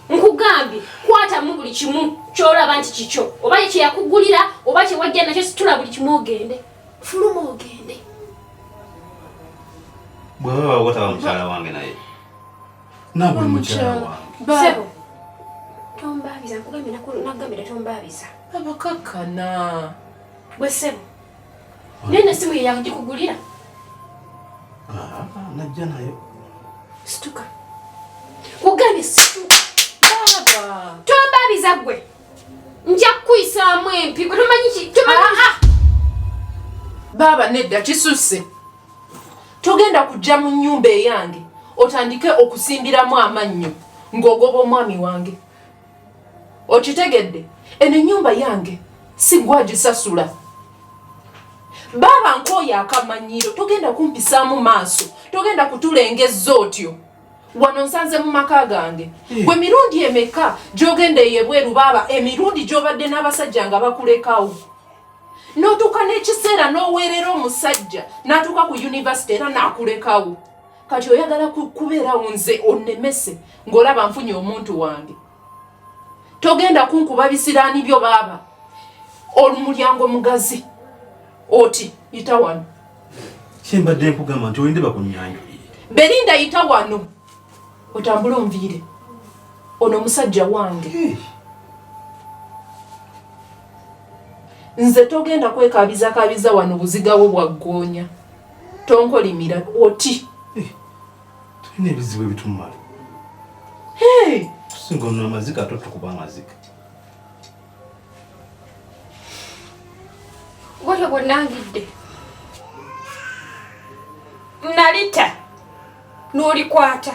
nkugambye kwatamu buli kimu kyolaba nti kikyo oba kyeyakugulira oba kyewajja nakyo situla buli kimu ogende fuluma ogende bwaba bawotaba mukyala wange naye nabwe mukyala wange sebo tombaabiza nkugambye nagambira tombaabiza abakakkana gwe sebo nene simu yeyagikugulira najja nayo situka kugambye situka baba tombaabiza gwe nja kukuyisaamu empi gwe tomanyi baba nedda kisusse togenda kujja mu nnyumba eyange otandike okusimbiramu amannyo ng'ogoba omwami wange okitegedde eno ennyumba yange si gwagisasula baba nkooyo akamanyiro togenda kumpisaamu maaso togenda kutulengezza otyo wano nsanze mu maka gange gwe mirundi emeka gy'ogenda eyebweru baba emirundi gy'obadde n'abasajja nga bakulekawo n'otuuka n'ekiseera n'oweerera omusajja n'atuuka ku yunivasite era n'akulekawo kati oyagala kubeerawo nze onnemese ng'olaba nfunye omuntu wange togenda kunkuba bisiraani byo baba omulyango mugazi oti yita wano kyembadde nkugamba nti olinde bakunnyanjulire Belinda yita wano otambule onviire ono musajja wange nze togenda kwekabiza wano buzigawo bwaggoonya tonkolimira oti tulina ebizibu ebitumala singa ono amazika ate tukuba amazika Wala bw'onnangidde nalita n'olikwata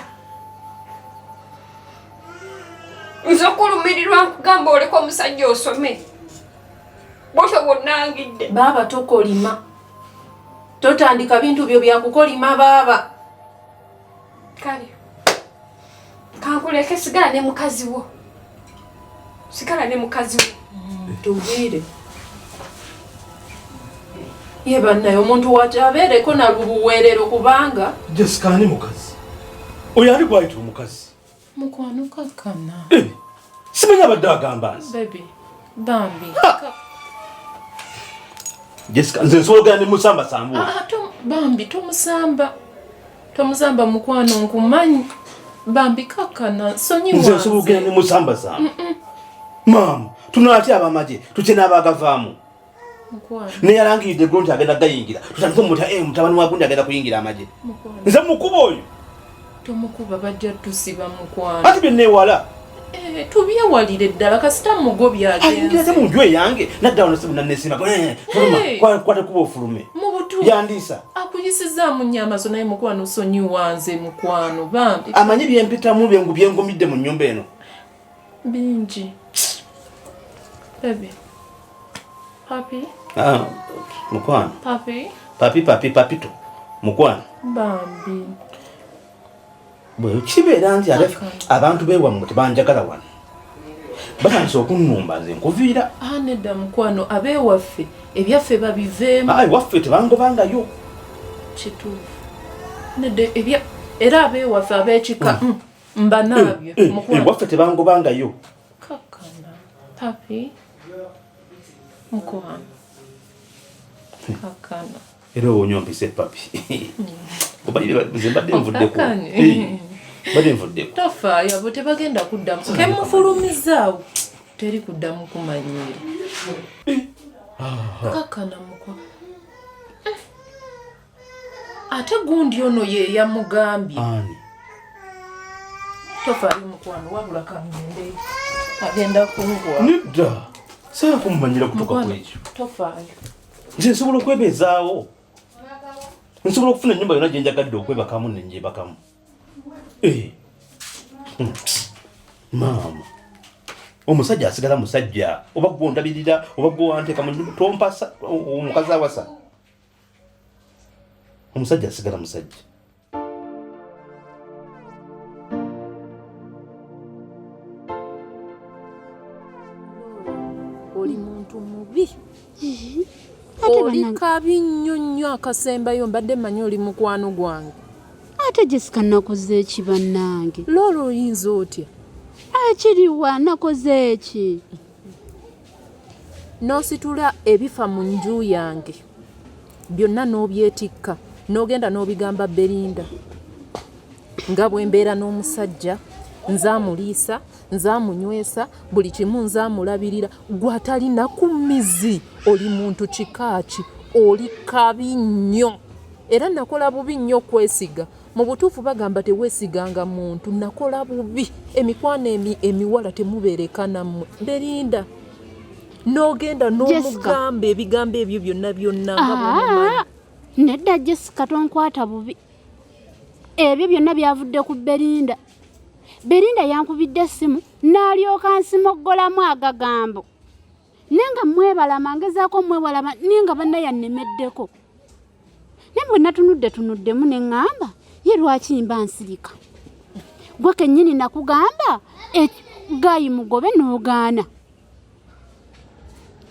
nze okulumirirwa nkugamba oleka omusajja osome bwotyo bw'onnangidde baaba tokolima totandika bintu byo byakukolima baaba kale kankuleke sigala ne mukazi wo tuviire ye bannaye omuntu watabeereko nalubuweerero kubanga Jessica ani mukazi oyo ali gwayita omukazi mukwano kakkana simanya abadde agamba nsi baby bambi Jessica nze nsologera ne musamba sambu bambi tomusamba mukwano nkumanyi bambi kakkana sonyi nze nsologera ne musamba sambu maama tunaatya abamaje tukena abagavaamu neyalangiridde eggulo nti agenda gayingira tutandika omuta mutabani wagundi agenda kuyingira amaje nze mukuba oyo tomukuba bajja tusiba mukwano ati byenneewala tubyewalire ddala kasita mugobya agenze mu nju eyange naddawo nasibu nannesima kwate kuba ofulume mu butu yandiisa akuyisizaamu nnyama zo naye mukwano sonyi wanze mukwano bambi amanyi byempitamu byengumidde mu nnyumba eno bingi baby papi mukwano papito mukwano bambi bwe kibeera nti abantu beewammwe tebanjagala wano batandise okunnumba nze nkuviira nedda mukwano abeewaffe ebyaffe babiveemu waffe tebangobangayo kituufu nedda era abeewaffe ab'ekika mbanaabyo waffe tebangobangayo kakkana papi mukwano kakkana era owonyompise papi mbadde nvuddeko tofaayo abo tebagenda kuddamu kemufulumizaawo teri kuddamu kumanyiira kakkana mukwa ate gundi ono ye yamugambye tofaayo mukwano wabula kangende agenda kunkwa nedda saa kumumanyira kutuka kwekyo tofaayo nze nsobola okwebezaawo nsobola okufuna ennyumba yonna gye njagadde okwebakamu nenjebakamu maama omusajja asigala musajja oba gwondabirira oba gwewanteeka tompasa omukazi awasa omusajja asigala musajja oli muntu mubi oli kabi nnyo akasembayo mbadde mmanyi oli mukwano gwange ate Jessica nakoze eki bannange loolo oyinza otya akiriwa nakoze eki n'ositula ebifa mu nju yange byonna n'obyetikka n'ogenda n'obigamba Belinda nga bwe mbeera n'omusajja nzaamuliisa nzaamunywesa buli kimu nzaamulabirira gwatalina ku mizi oli muntu kikaaki oli kabi nnyo era nakola bubi nnyo kwesiga mu butuufu bagamba teweesiganga muntu nakola bubi emikwano emiwala temubeereka nammwe Belinda n'ogenda n'omugamba ebigambo ebyo byonna nga bwomumanyi nedda Jessica tonkwata bubi ebyo byonna byavudde ku Belinda yankubidde essimu n'alyoka nsimoggolamu agagambo nenga mwebalama ngezaako mwebalama nenga banna yannemeddeko naye bwe natunuddemu ne ŋŋamba ye lwaki mba nsirika gwe kennyini nakugamba gayi mugobe n'ogaana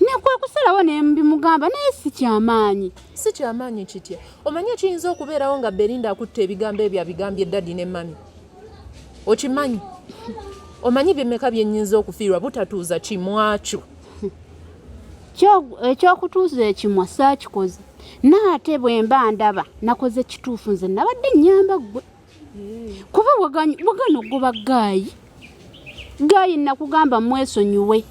nekwe kusalawo ne mbimugamba naye si kyamaanyi kitya omanyi ekiyinza okubeerawo nga Belinda akutte ebigambo ebyo abigambye Daddy ne Mami okimanyi omanyi byemeka byennyinza okufiirwa butatuuza kimwakyo ekyokutuuza ekimwa saakikoze naate bwe mba ndaba nakoze kituufu nze nabadde nnyamba ggwe kuba wagano goba gayi nakugamba mwesonyiwe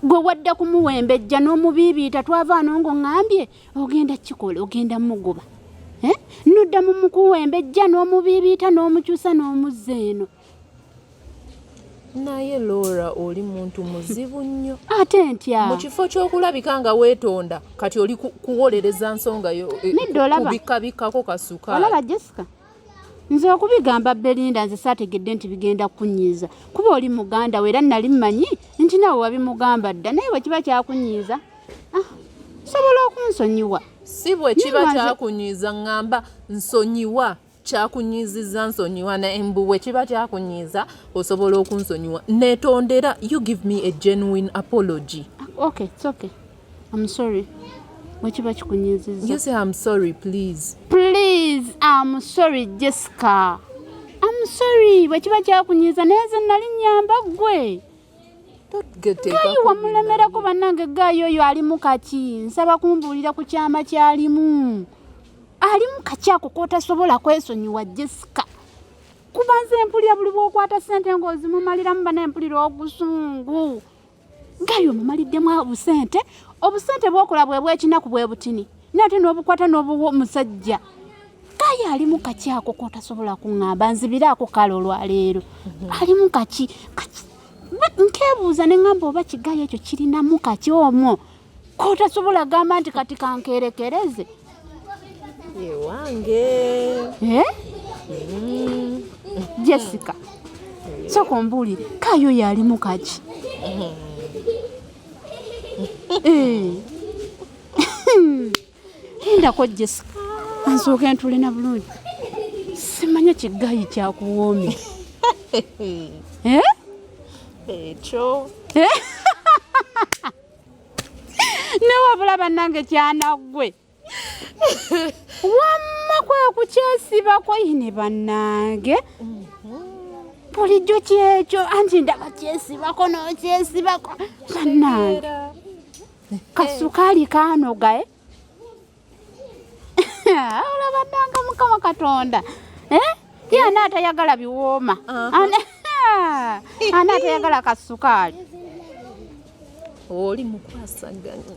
gwe wadda kumuwembejja n'omubiibiita twavaano ng'oŋŋambye ogenda kikola ogenda mugoba nodda mu mukuwembejja n'omubiibiita n'omukyusa n'omuzza eno naye Laura oli muntu muzibu nnyo ate ntya mu kifo ky'okulabika nga weetonda kati oli kuwolereza nsonga yo kubikabikako kasukaali olaba Jessica nze okubigamba Belinda nze saategedde nti bigenda kunyiiza kuba oli muganda we era nali mmanyi nti nawe wabimugamba dda naye bwe kiba kyakunyiiza sobola okunsonyiwa si bwe kiba kyakunyiiza ŋŋamba nsonyiwa kyakunyiizizza nsonyiwa naye bwe kiba kyakunyiiza osobola okunsonyiwa neetondera you give me a genuine apology. Okay, it's okay. I'm sorry. Bwekiba kikunyiizizza. You say I'm sorry, please. Please, I'm sorry, Jessica. I'm sorry. Bwekiba kyakunyiiza naye nze nali nnyamba ggwe. Gayi wamulemerako bannange gayi oyo ali mu kaki nsaba kumbuulira ku kyama kyalimu. alimu kachako kotasobola kwesonyiwa Jessica kubanze empulira buli bwokwata sente ngozi mumalira mbana empulira obusungu gayo mumaliddemu obusente bwokola bwekinaku bwe butini nate n'obukwata n'obuwo musajja gayo alimu kachako kotasobola kuŋŋamba nzibiraako kalo lwaleero alimu kaki nkebuuza ne ŋŋamba oba kigayo ekyo kirinamu kaki omwo kotasobola gamba nti kati kankerekereze Yewange. Jessica. Soko mbulire kayo yali mukaji. Linda ko Jessica. Ansooke ntule na bulungi. Simanya kigayi kya kuwomye. Echo. Ne wabula bannange kyanagwe. Wamma kwe kukyesiba ko ine bannange bulijjo kyekyo anti ndaba kyesibako n'okyesibako bannange kasukaali kaanoga olaba bannange Mukama Katonda ye anaatayagala biwooma anaatayagala kasukaali oli mukwasaganya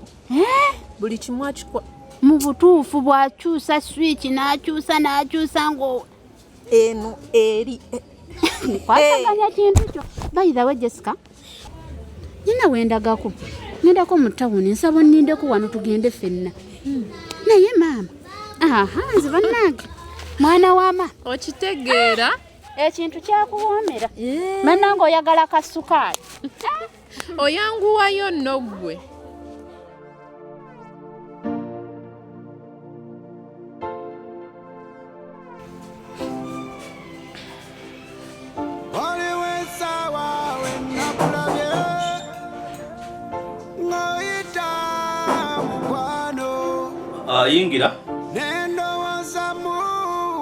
buli kimu akikwa mu butuufu bw'akyusa switch n'akyusa ngo eno eri kwasaganya kintu kyo by the way Jessica nina wendagako ngendako mu tawuni nsaba nnindeko wano tugende ffenna naye maama nze bannange mwana wama okitegeera ekintu kyakuwoomera bannange oyagala kasukaali oyanguwayo nno ggwe yingira nendowooza mu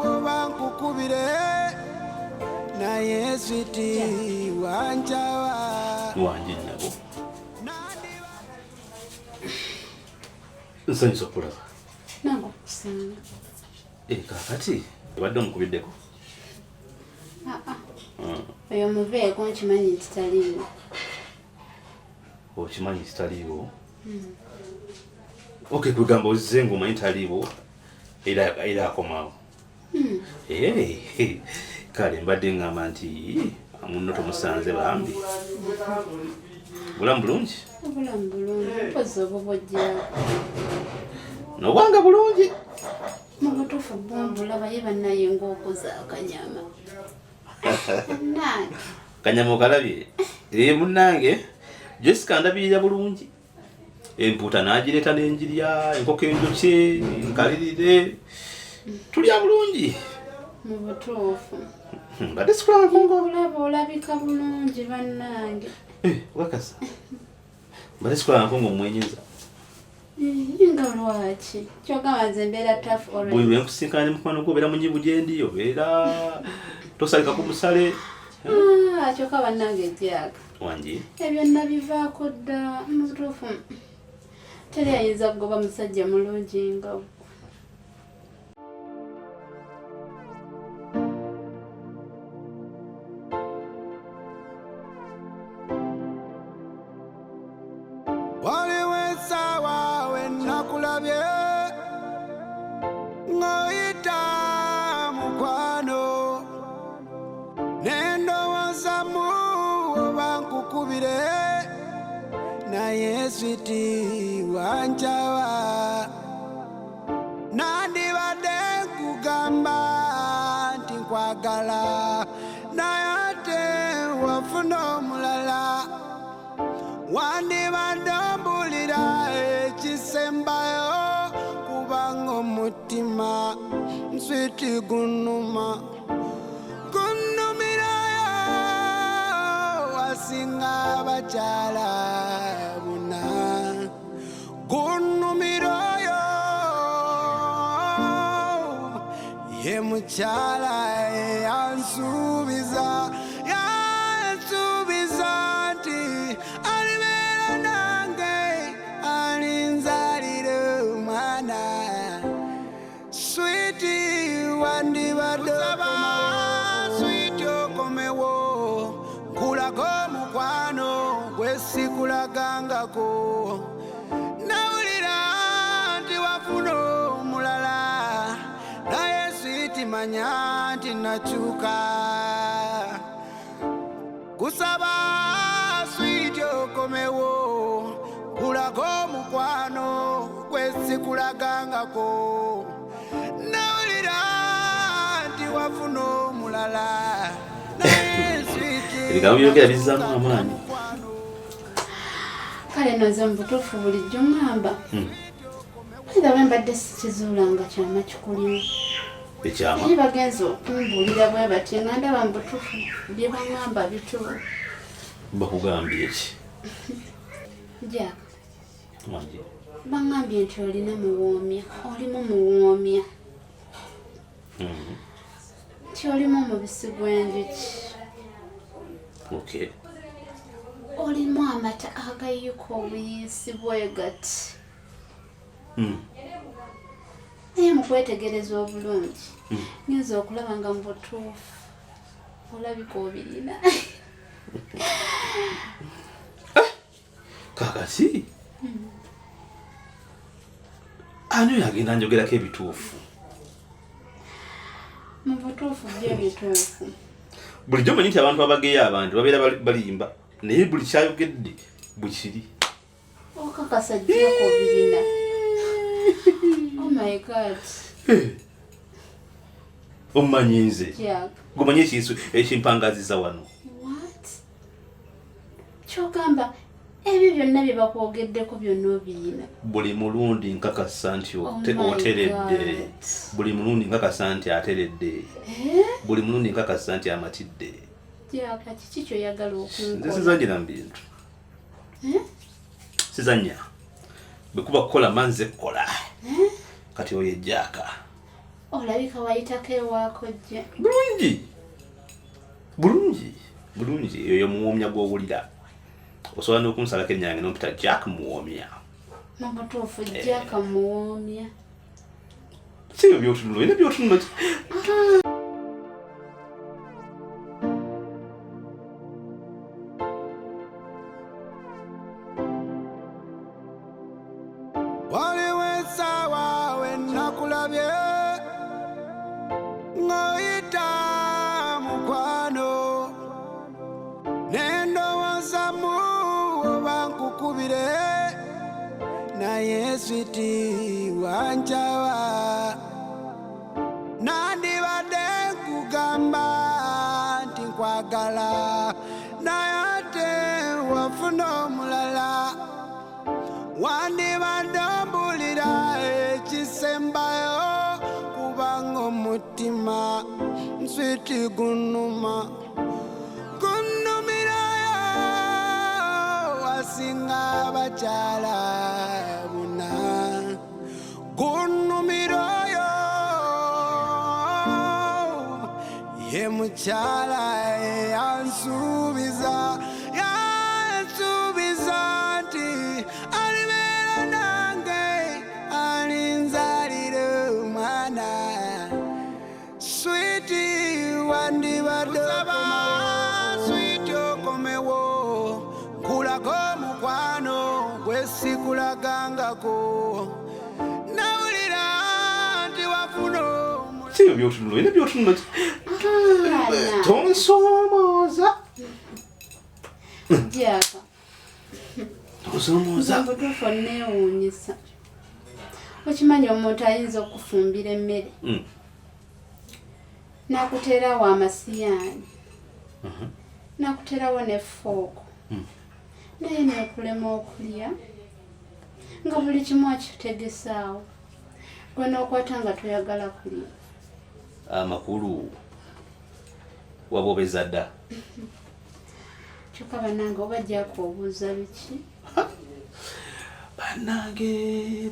oba nkukubire naye switi wanjawa wanje nabo nsanyusa okulaba nango kusanga kakati badde omukubiddeko oyo muveeko nkimanyi nti taliiwo okimanyi kitaliiwo okay kugamba ozze ng'omanyi taliiwo era akomaawo kale mbadde ngamba nti munno tomusanze bambi bulamu bulungi obulamu bulungi mpozi obubojjako nobwanga bulungi mu butuufu bwombulaba ye bannaye ng'okuza akanyama nange kanyama okalabye munnange Jessica ndabirira bulungi empuuta n'agireeta n'enjirya enkoko enjokye nkalirire tulya bulungi mu butuufu mbadde sikulaba nkongo olaba olabika bulungi bannange wakasa mbadde sikulaba nkongo mumwenyeza nga lwaki kyogamba nze mbeera tafu bwe lwenkusinkana ne mukwano gwo obeera munyivu gye ndi obeera tosalika ku busale kyokka bannange jaga wangi ebyo nabivaako dda mu butuufu teri ayinza kugoba musajja mulungi nga nakulabye ngoyita mukwano nendowooza mu oba nkukubire naye switi wanjawa nandibadde nkugamba nti nkwagala naye ate wafuna omulala wandibadde ombulira ekisembayo kubanga omutima switi gunuma gunnumirayo wasinga abakyala buna gunnumirayo ye mukyala yansuubiza nti alibeera nange alinzalira omwana switi wandibadde switi okomewo nkulaga omukwano gwe sikulagangako nawulira nti wafuna omulala naye switi manya nti nakyuka kusaba switi okomewo kulaga omukwano gwe sikulagangako nawulira nti wafuna omulala naye switi ebigambo byogera bizzaamu amaanyi kale noze mubutuufu bulijjo ŋŋamba era bwe mbadde sikizuulanga kyama kikulimu ekyama eri bagenza okumbuulira bwe bati nga ndaba mubutuufu bye baŋŋamba bituufu bakugambye eki Jack baŋŋambye nti olina muwoomya olimu muwoomya nti olimu omubisi gw'enjuki okay olimu amata agayiika obuyiisi bwegati naye mu kwetegereza obulungi ngenza okulaba nga mu butuufu olabika obirina kakati ani oyo agenda njogerako ebituufu mu butuufu byo ebituufu bulijjo manyi nti abantu abageyo abantu babeera balimba naye buli kyayogedde bwekiri okakasa jjako obirina oh my god omumanyi nze Jack gumanyi ekimpangaziza wano what kyogamba ebyo byonna bye bakwogeddeko byonna obirina buli mulundi nkakasa nti Oh my oteredde God. buli mulundi nkakasa nti ateredde buli mulundi nkakasa nti amatidde Jack kiki kyoyagala nze okunkola sizanjira mu bintu sizanya bwekuba kukola manze kukola kati oyo ejjaaka olabika wayitako ewaako jje bulungi eyo muwoomya gw'owulira osobola n'okunsalako ennyange n'ompita Jack Muwoomya mu butuufu Jack muwoomya kibyo byotunula olina byotunula waliwo essaawa we nakulabye ngoyita mukwano nendowooza mu oba nkukubire naye switi wanjawa nandibadde nkugamba nti nkwagala naye ate wafuna omulala wandibadde ombulira ekisembayo kubanga omutima switi gunuma gunnumirayo wasinga abakyala buna gunnumirayo ye mukyala yansuubiza nti alibeera nange alinzalira omwana switi wandibadde switi okomewo nkulaga omukwano gwe sikulagangako Lwaki byotunula? Ina byotunula. Tonsomoza. Jaka. Tonsomoza. Butuufu neewuunyisa. Okimanyi omuntu ayinza okufumbira emmere. Nakuteerawo amasiyaani. Nakuteerawo ne fooko. Naye neekulema okulya. Nga buli kimu akitegesaawo. Gwe n'okwata nga toyagala kulya. Amakulu wabobeza dda. Kyokka bannange oba gyako obuuza biki? Bannange.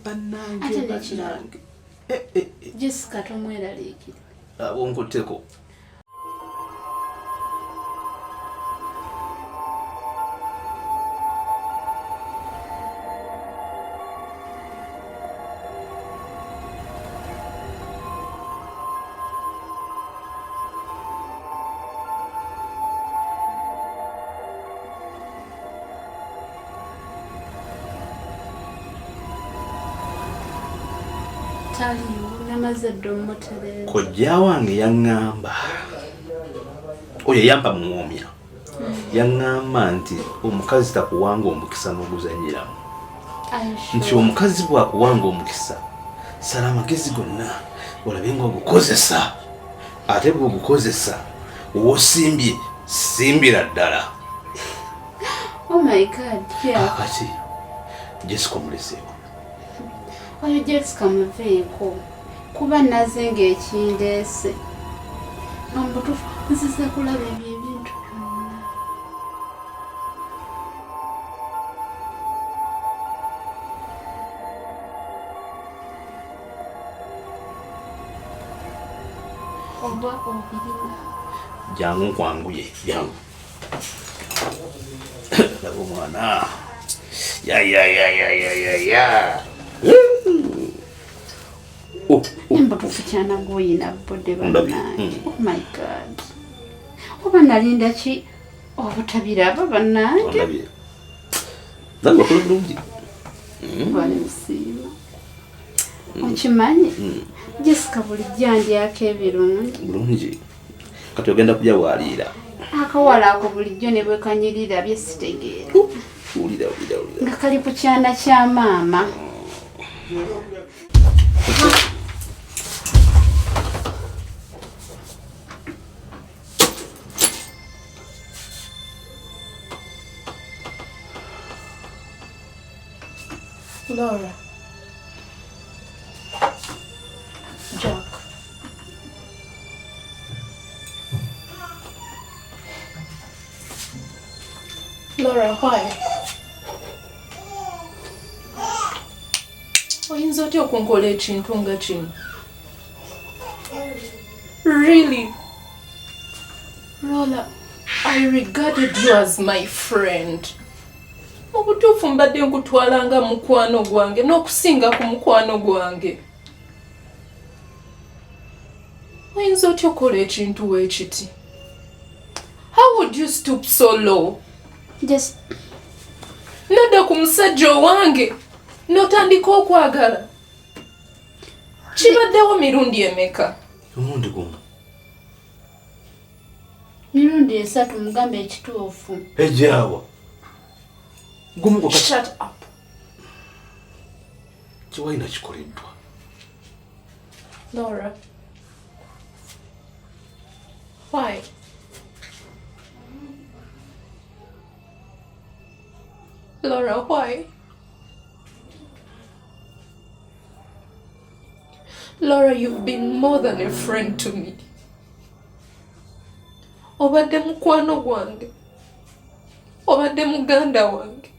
Ate nekirala. Jessica tomweraliikira. Onkutteko. Taliyo namaze dda omutereza. Kojja wange yaŋŋamba. Oyo yampa Muwoomya. Yaŋŋamba nti omukazi takuwanga omukisa n'oguzanyiramu. Nti omukazi bwakuwanga omukisa sala amagezi gonna olabe nga ogukozesa. Ate bw'ogukozesa w'osimbye simbira ddala. Oh my God, yeah. Kati Jessica omuleseewo. Oyo Jessica muveeko kuba naze ng'ekindeese. Omutuufu nzize kulaba ebyo ebintu byonna. Oba obirina. Jangu nkwanguye, jangu. Laba omwana. Ya. Embutuufu kyana gw'oyina bodde bannange. Oh my God. Oba nalinda ki obutabiraba bannange? Ondabye. Nange wakola bulungi. Bali musiima. Okimanyi? Jessica bulijjo andyako ebirungi. Bulungi. Kati ogenda kulya bwaliira. Akawala ako bulijjo ne bwe kanyirira bye sitegeera. Wulira. Nga kali ku kyana kya maama. Laura. Jack. Laura, why? Oyinza otya okunkola ekintu nga kino? Really? Lola, I regarded you as my friend. Obutuufu mbadde nkutwalanga mukwano gwange n'okusinga ku mukwano gwange. Oyinza otya okola ekintu weekiti? How would you stoop so low? Just Nodda ku musajja owange n'otandika okwagala. Kibaddewo mirundi emeka? Omundi gumu. mirundi 3 mugambe ekituufu. Ejaawa. Gumu kwa kati. Shut up. Kiwaina kikoleddwa. Laura. Why? Laura, why? Laura, you've been more than a friend to me. Obadde mukwano gwange. Obadde muganda wange.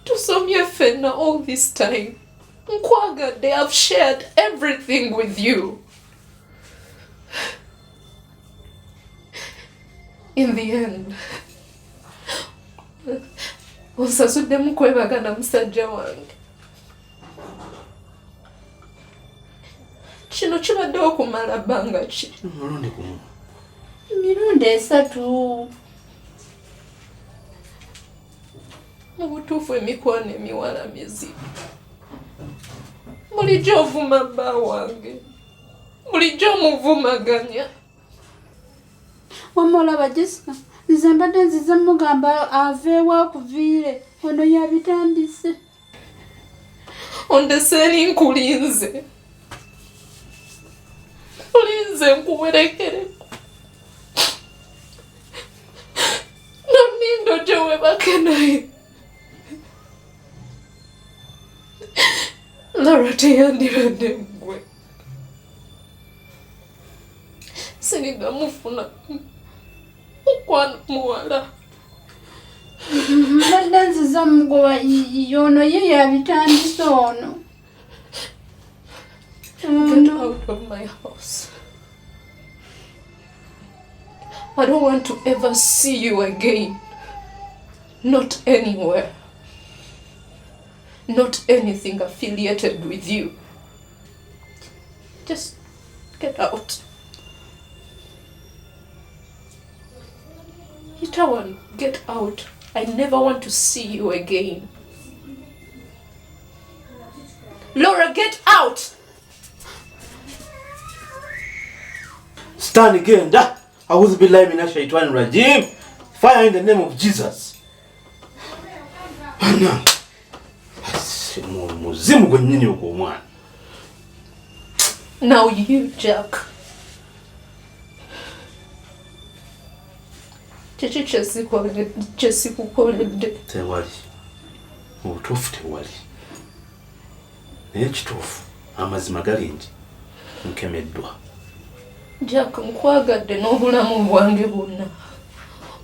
Tusomye ffenna all this time. Nkwagadde, I've shared everything with you. In the end, osasuddemu kwebagana musajja wange. Kino kibadde okumala bbanga ki? Mulundi gumu. mirundi 3. Mu butuufu emikwano emiwala mizibu. Bulijjo ovuma bba wange. Bulijjo omuvumaganya. Wamma olaba Jessica, nze mbadde nzize mugamba aveewo akuviire, ono yabitandise. Ondeseri nkulinze. Kulinze nkuwerekereko. Namindo gyewebake naye. Laura teyandibadde ggwe. Siniga mufuna mukwana muwala. Mbadde nzize mugoba ono ye yabitandise ono. Get out of my house. I don't want to ever see you again. Not anywhere. Not anything affiliated with you. Just get out. Itawan, get out. I never want to see you again. Laura, get out! Stand again. A'udhu billahi minash shaitani rajim. Fire in the name of Jesus. Bana. Muzimu gwennyini ogwo omwana. Now you, Jack. Kiki kyesikukoledde? Tewali. Mu butuufu tewali. Naye kituufu amazima gali nti nkemeddwa. Jack, nkwagadde n'obulamu bwange bwonna.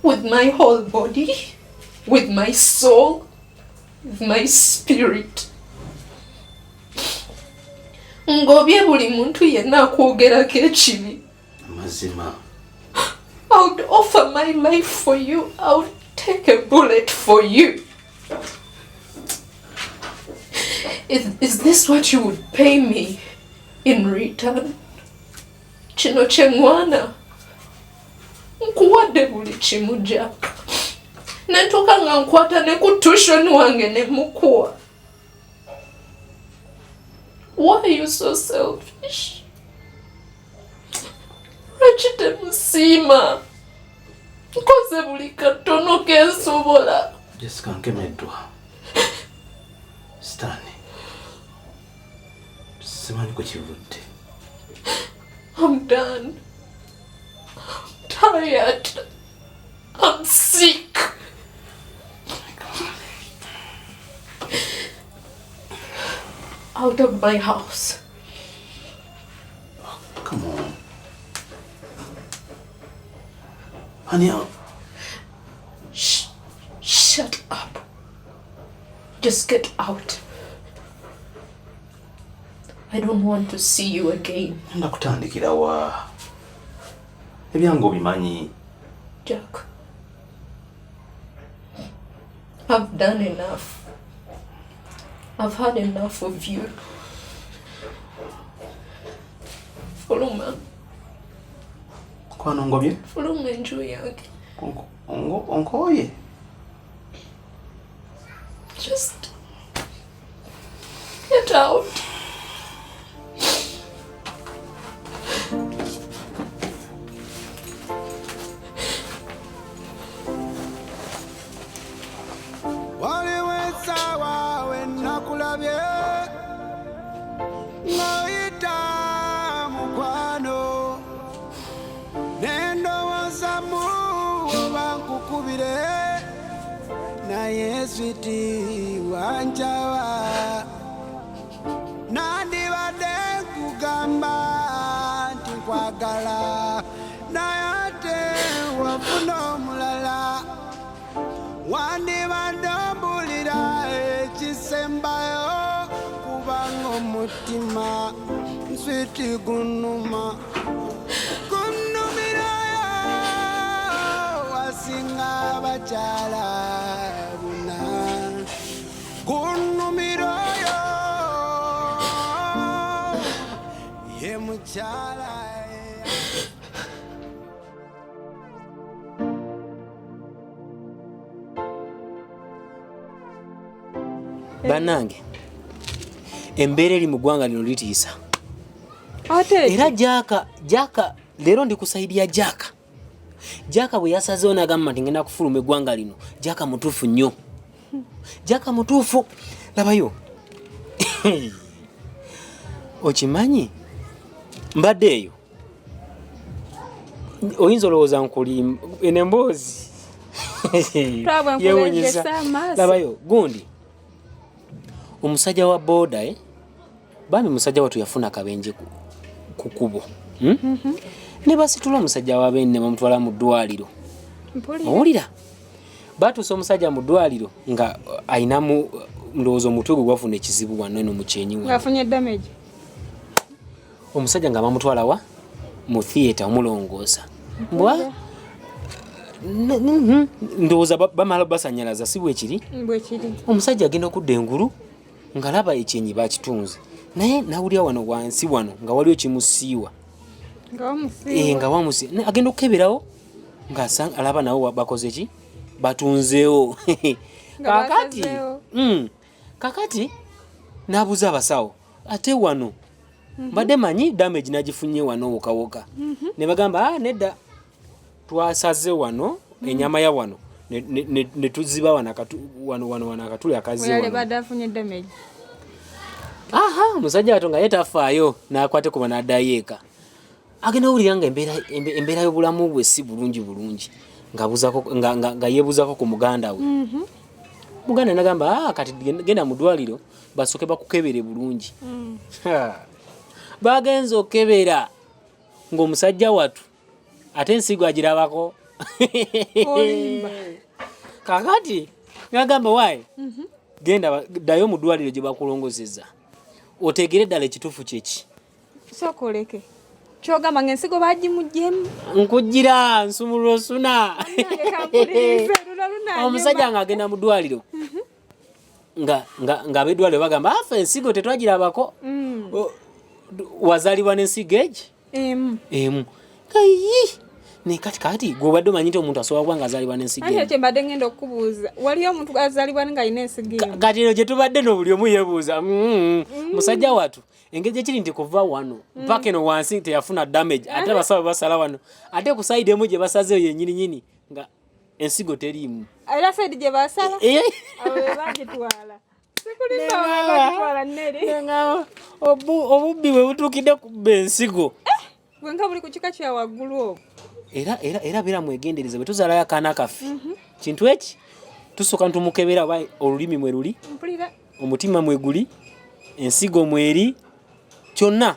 With my whole body, with my soul, with my spirit. Ngobye buli muntu yenna akwogerako ekibi. Amazima. I would offer my life for you. I would take a bullet for you. Is this what you would pay me in return? Kino kyengwana. Nkuwadde buli kimu, Jack. Nentuuka nga nkwata ne ku tuition wange ne mukuwa. Why are you so selfish? Lwaki musiima? Nkoze buli katono ke nsobola. Jessica, nkemeddwa. Stanley. Simanyi ku kivudde. I'm done. I'm tired. I'm sick. Out of my house. Oh, come on. Honey, Shut up. Just get out. I don't want to see you again. Ndakutandikira wa. Ebyange obimanyi. Jack. I've done enough. I've had enough of you. Fuluma. Kwano ngobye? Fuluma enjoy yange. Onkoye. Just get out. Sweetie wanjawa nandibadde nkugamba nti nkwagala naye ate wafuna omulala wandibadde ombulira ekisembayo kubanga omutima sweetie gunuma gunnumirayo wasinga abakyala Banange. Embeera eri mu ggwanga lino litiisa. Ate era Jaka leero ndikusaidia Jaka bwe yasazeewo n'agamba nti ngenda kufuluma eggwanga lino. Jaka mutuufu nnyo. Jaka mutuufu. Labayo. Okimanyi mbadde eyo oyinza olowooza nkuli enemboozi yewunyisa. Labayo gundi omusajja wa booda bambi musajja watu yafuna akabenje ku kubo ne basitula omusajja wa benne bamutwala mu ddwaliro. Owulira batuusa omusajja mu ddwaliro nga ayinamu ndowooza omutwe gwe gwafuna ekizibu wano eno mu kyenyi ng'afunye damage. Omusajja nga bamutwala wa mu theatre omulongoosa mbwa ndowooza bamala basanyalaza si bwekiri. Omusajja agenda okudda engulu nga laba ekyenyi bakitunze naye nawulira wano wansi wano nga waliwo kimusiiwa nga wamusiiwa agenda okukeberawo ng'asanga alaba nawo bakoze ki batunzeewo. kakati n'abuuza abasawo ate wano mbadde manyi damage nagifunye wano wokawoka ne bagamba nedda twasaze wano enyama ya wano ne tuziba wano akatuli akazi wano. Omusajja ato nga yetafaayo n'akwate kuba n'addayo eka agenda owulira nga embeera y'obulamu bwe si bulungi nga yeebuuzako ku muganda we. Muganda nagamba kati genda mu ddwaliro basooke bakukebere bulungi. Bagenza okebera ng'omusajja watu ate ensigo agirabako. Kakati nagamba waayi genda ddayo mu ddwaliro gye bakulongozeza otegere ddala ekituufu kyeki. Sokoleke kyogamba ng'ensigo bagimugyemu nkujjira nsumulula osuna. Omusajja ng'agenda mu ddwaliro nga ab'eddwaliro bagamba afe ensigo tetwagirabako. Wazaalibwa n'ensigo egi emu ne kati gwe obadde omanyi nti omuntu asobola kuba ng'azaalibwa n'ensigo emu. Kye mbadde ngenda okubuuza waliyo omuntu azaalibwa ng'alina ensigo emu. Kati eno gye tubadde n'obuli omu yeebuuza musajja watu engeri gyekiri nti kuva wano mpaka eno wansi teyafuna damage ate abasawo basala wano ate ku sayidi emu gye basazeeyo yennyininyini nga ensigo teriimu. Era sayidi gye basala abo be bagitwala. Obubbi bwe butuukidde kubba ensigo bwenka buli ku kika kya waggulu obwo. Era beera mwegendereze bwe tuzaalayo akaana kaffe kintu eki tusooka ntumukebera oba olulimi mwe luli omutima mwe guli ensigo mweri kyonna.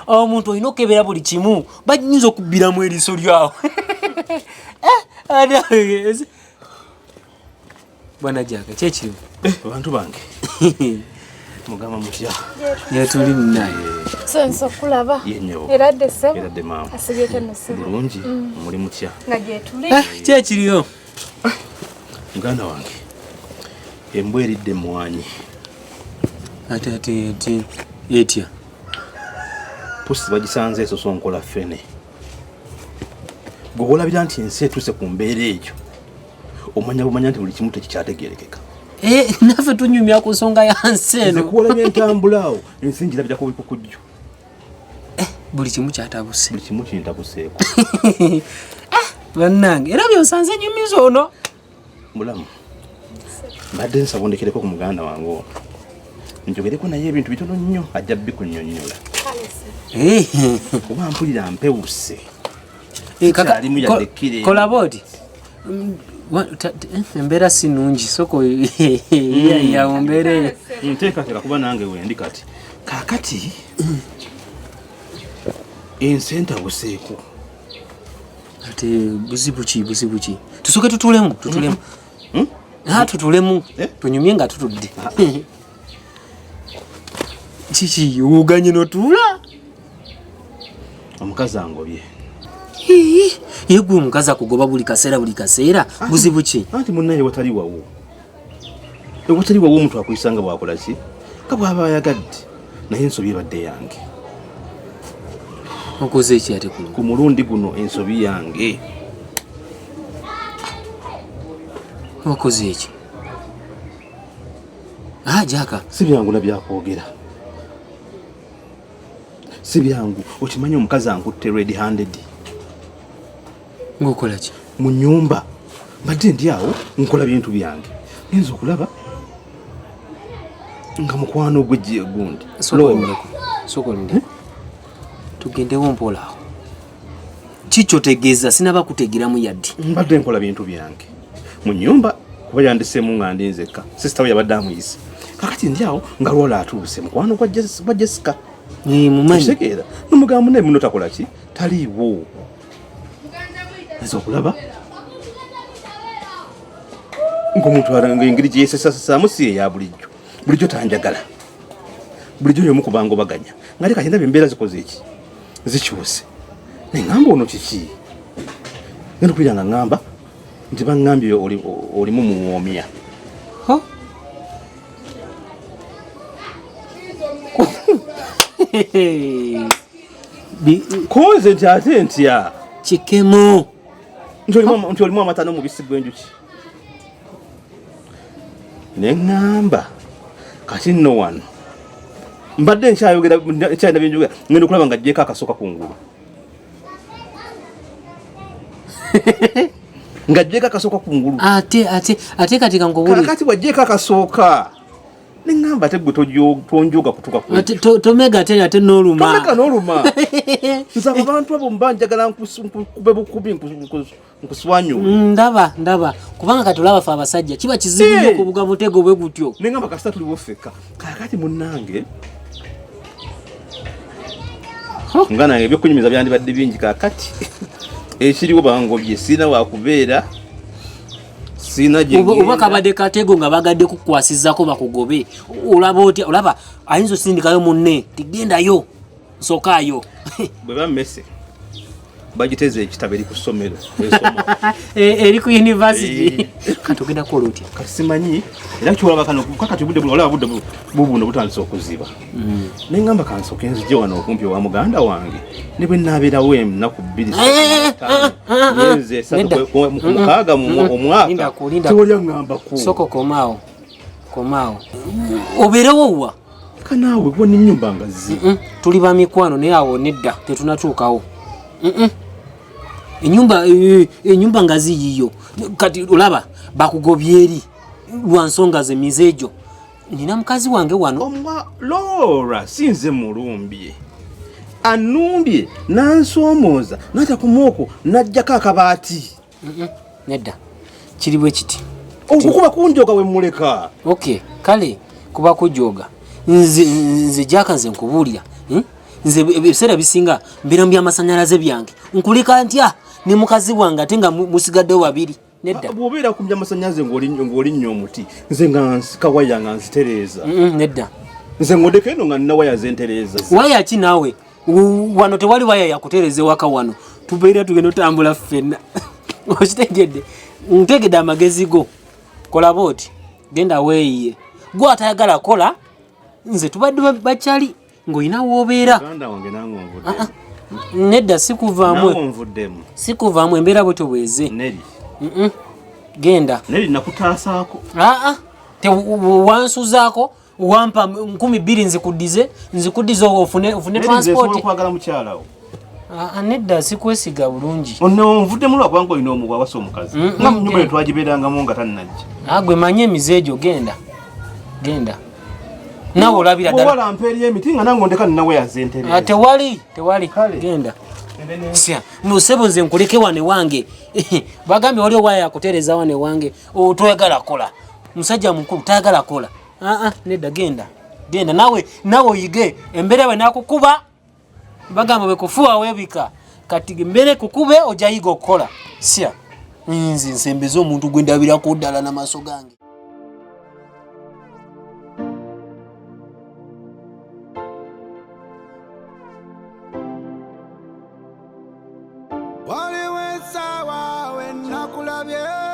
Omuntu olina okukebera buli kimu bayinza okubbiramu eriiso lyawo. Bwana Jaka kyekirimu abantu bange mugamba mutya yetuli naye senso kulaba yenyo era ddese de mama asibye nese bulungi muri mutya nga gyetuli kyekiriyo muganda wange embwa eridde mwanyi ate etya pusi bagisanze esosonkola ffene gwe olabira nti ensi etuuse ku mbeera egyo omanya nti buli kimu tekikyategeerekeka. Naffe tunyumya ku nsonga ya nsi eno. Kuolabya entambula awo ensi ngirabira ku bikukujju. Buli kimu kyatabuse. Buli kimu kintabuseeko. Bannange era byonsanze nyumiza ono. Mulamu mbadde nsabondekereko ku muganda wange ono njogereko naye ebintu bitono nnyo ajja bikunnyonnyola. Kuba mpulira mpewuse. Kola boodi embeera si nnungi soko yawombere nteekateeka kuba nange wendi kati kaakati ensi entabuseeko ate buzibu ki tusooke tutulemu tutulemu tunyumye nga tutudde kiki wuganye notuula omukazi angobye yegwe omukazi akugoba buli kaseera buzibu ki anti munnaye watali wawo omuntu akuyisanga bwakola ki nga bw'aba ayagadde naye ensobi ebadde yange okoze eki ate ku mulundi guno ensobi yange okoze eki Jaka si byangu nabyakwogera si byangu okimanyi omukazi ankutte red handed ngokola ki mu nyumba mbadde ndi awo nkola bintu byange ngenza okulaba nga mukwano gwe gundi sokolinde tugendewo mpola awo kikyo tegeeza sinaba kutegeramu yaddi mbadde nkola bintu byange mu nyumba kuba yandisemu nga ndi nzekka sisita we yabadde amuyise kakati ndi awo nga lwola atuuse mukwano gwa Jessica mumanyi nomugamba naye muno takola ki taliiwo nza okulaba ng'omuntu engeri gyeyesesasaamu si eya bulijjo tanjagala bulijjo yomu kubanga obaganya nga leka kyendaba embeera zikoze eki zikyuse neŋŋamba ono kiki genda okwira nga ŋŋamba nti baŋŋambye olimu muwoomya konze nti ate ntya kikemo nti olimu amata n'omubisi gw'enjuki neŋŋamba kati nno wano mbadde nkyayina byenjogera ngenda okulaba nga ajjeeko akasooka ku ngulu nga ajjeeko akasooka ku ngulu ate kati kankubuli kakati bwajjeeko akasooka neŋŋamba ate gwe tonjoga kutuka tomega ate n'oluma nsaba abantu abo mbanjagala nkube bukubi nkuswanyu ndaba kubanga kati olaba fe abasajja kiba kizibu nnyo kubuga mutego bwe gutyo neŋŋamba kasita tuliwo ffekka kakati munnange nga nange ebyokunyumiza byandibadde bingi kakati ekiriwo bangobye sirina wakubeera sina oba kabadde katego nga bagadde kukwasizako bakugobe olaba otya olaba ayinza osindikayo munne tigendayo nsokaayo bwe bammese bagiteze ekitabo eri ku ssomero eri ku university kati ogenda kukola otya kati simanyi era kyolaba kano kakati olaba budde bubuno butandisa okuziba neŋŋamba kansooke nzije wano okumpi owa muganda wange ne bwe naabeerawo ennaku 2 omwaka tewali aŋŋambako soko komaawo obeerewo wa kanaawe gwe n'ennyumba ngazi tuli ba mikwano naye awo nedda tetunatuukawo enyumba ngazi yiyo kati olaba bakugobye eri lwa nsonga ze mizeejo nina mukazi wange wano Lora sinze mulumbye anumbye nansomooza nata kumwoko najjako akabaati nedda kiri bwe kiti okukuba kunjoga we muleka kale kuba kujoga nze jaka nze nkubuulira nze ebiseera bisinga mbeera mu by'amasanyalaze byange nkulika ntya ne mukazi wange ate nga musigaddewo babiri nedda bw'obeera ku by'amasanyalaze ng'oli nnyo omuti nze nga nsika waya nga nzitereeza nedda nze ngodeko eno nga nina waya zentereeza waya ki naawe wano tewali waya yakutereeza ewaka wano tubeera tugenda otambula ffenna okitegedde ntegedde amagezi go kola booti genda weeyiye gwe atayagala kola nze tubadde bakyali ng'olina woobeera nedda sikuvaamu embeera bwe tobweze genda nakutaasaako wansuzaako wampa 2,000 nzikuddize ofune transport nedda sikwesiga bulungi onvuddemu lwakubanga olina omuwawasa omukazi nga mu nyumba twagibeerangamu nga tannajja gwe manye emizeejo genda nawe olabira ddala mpeeri emiti nga nange ondeka ninawe yazentereza tewali genda musebo nze nkuleke wane wange bagambye waliwo waya yakuteereza wane wange toyagala kola musajja mukulu tayagala kola nedda genda nawe oyige embeera bwe nakukuba bagamba bekufuwa webika kati mbere kukube ojayiga okukola nze nsembeza omuntu gwe ndabirako ddala n'amaaso gange waliwo essaawa we nakulabye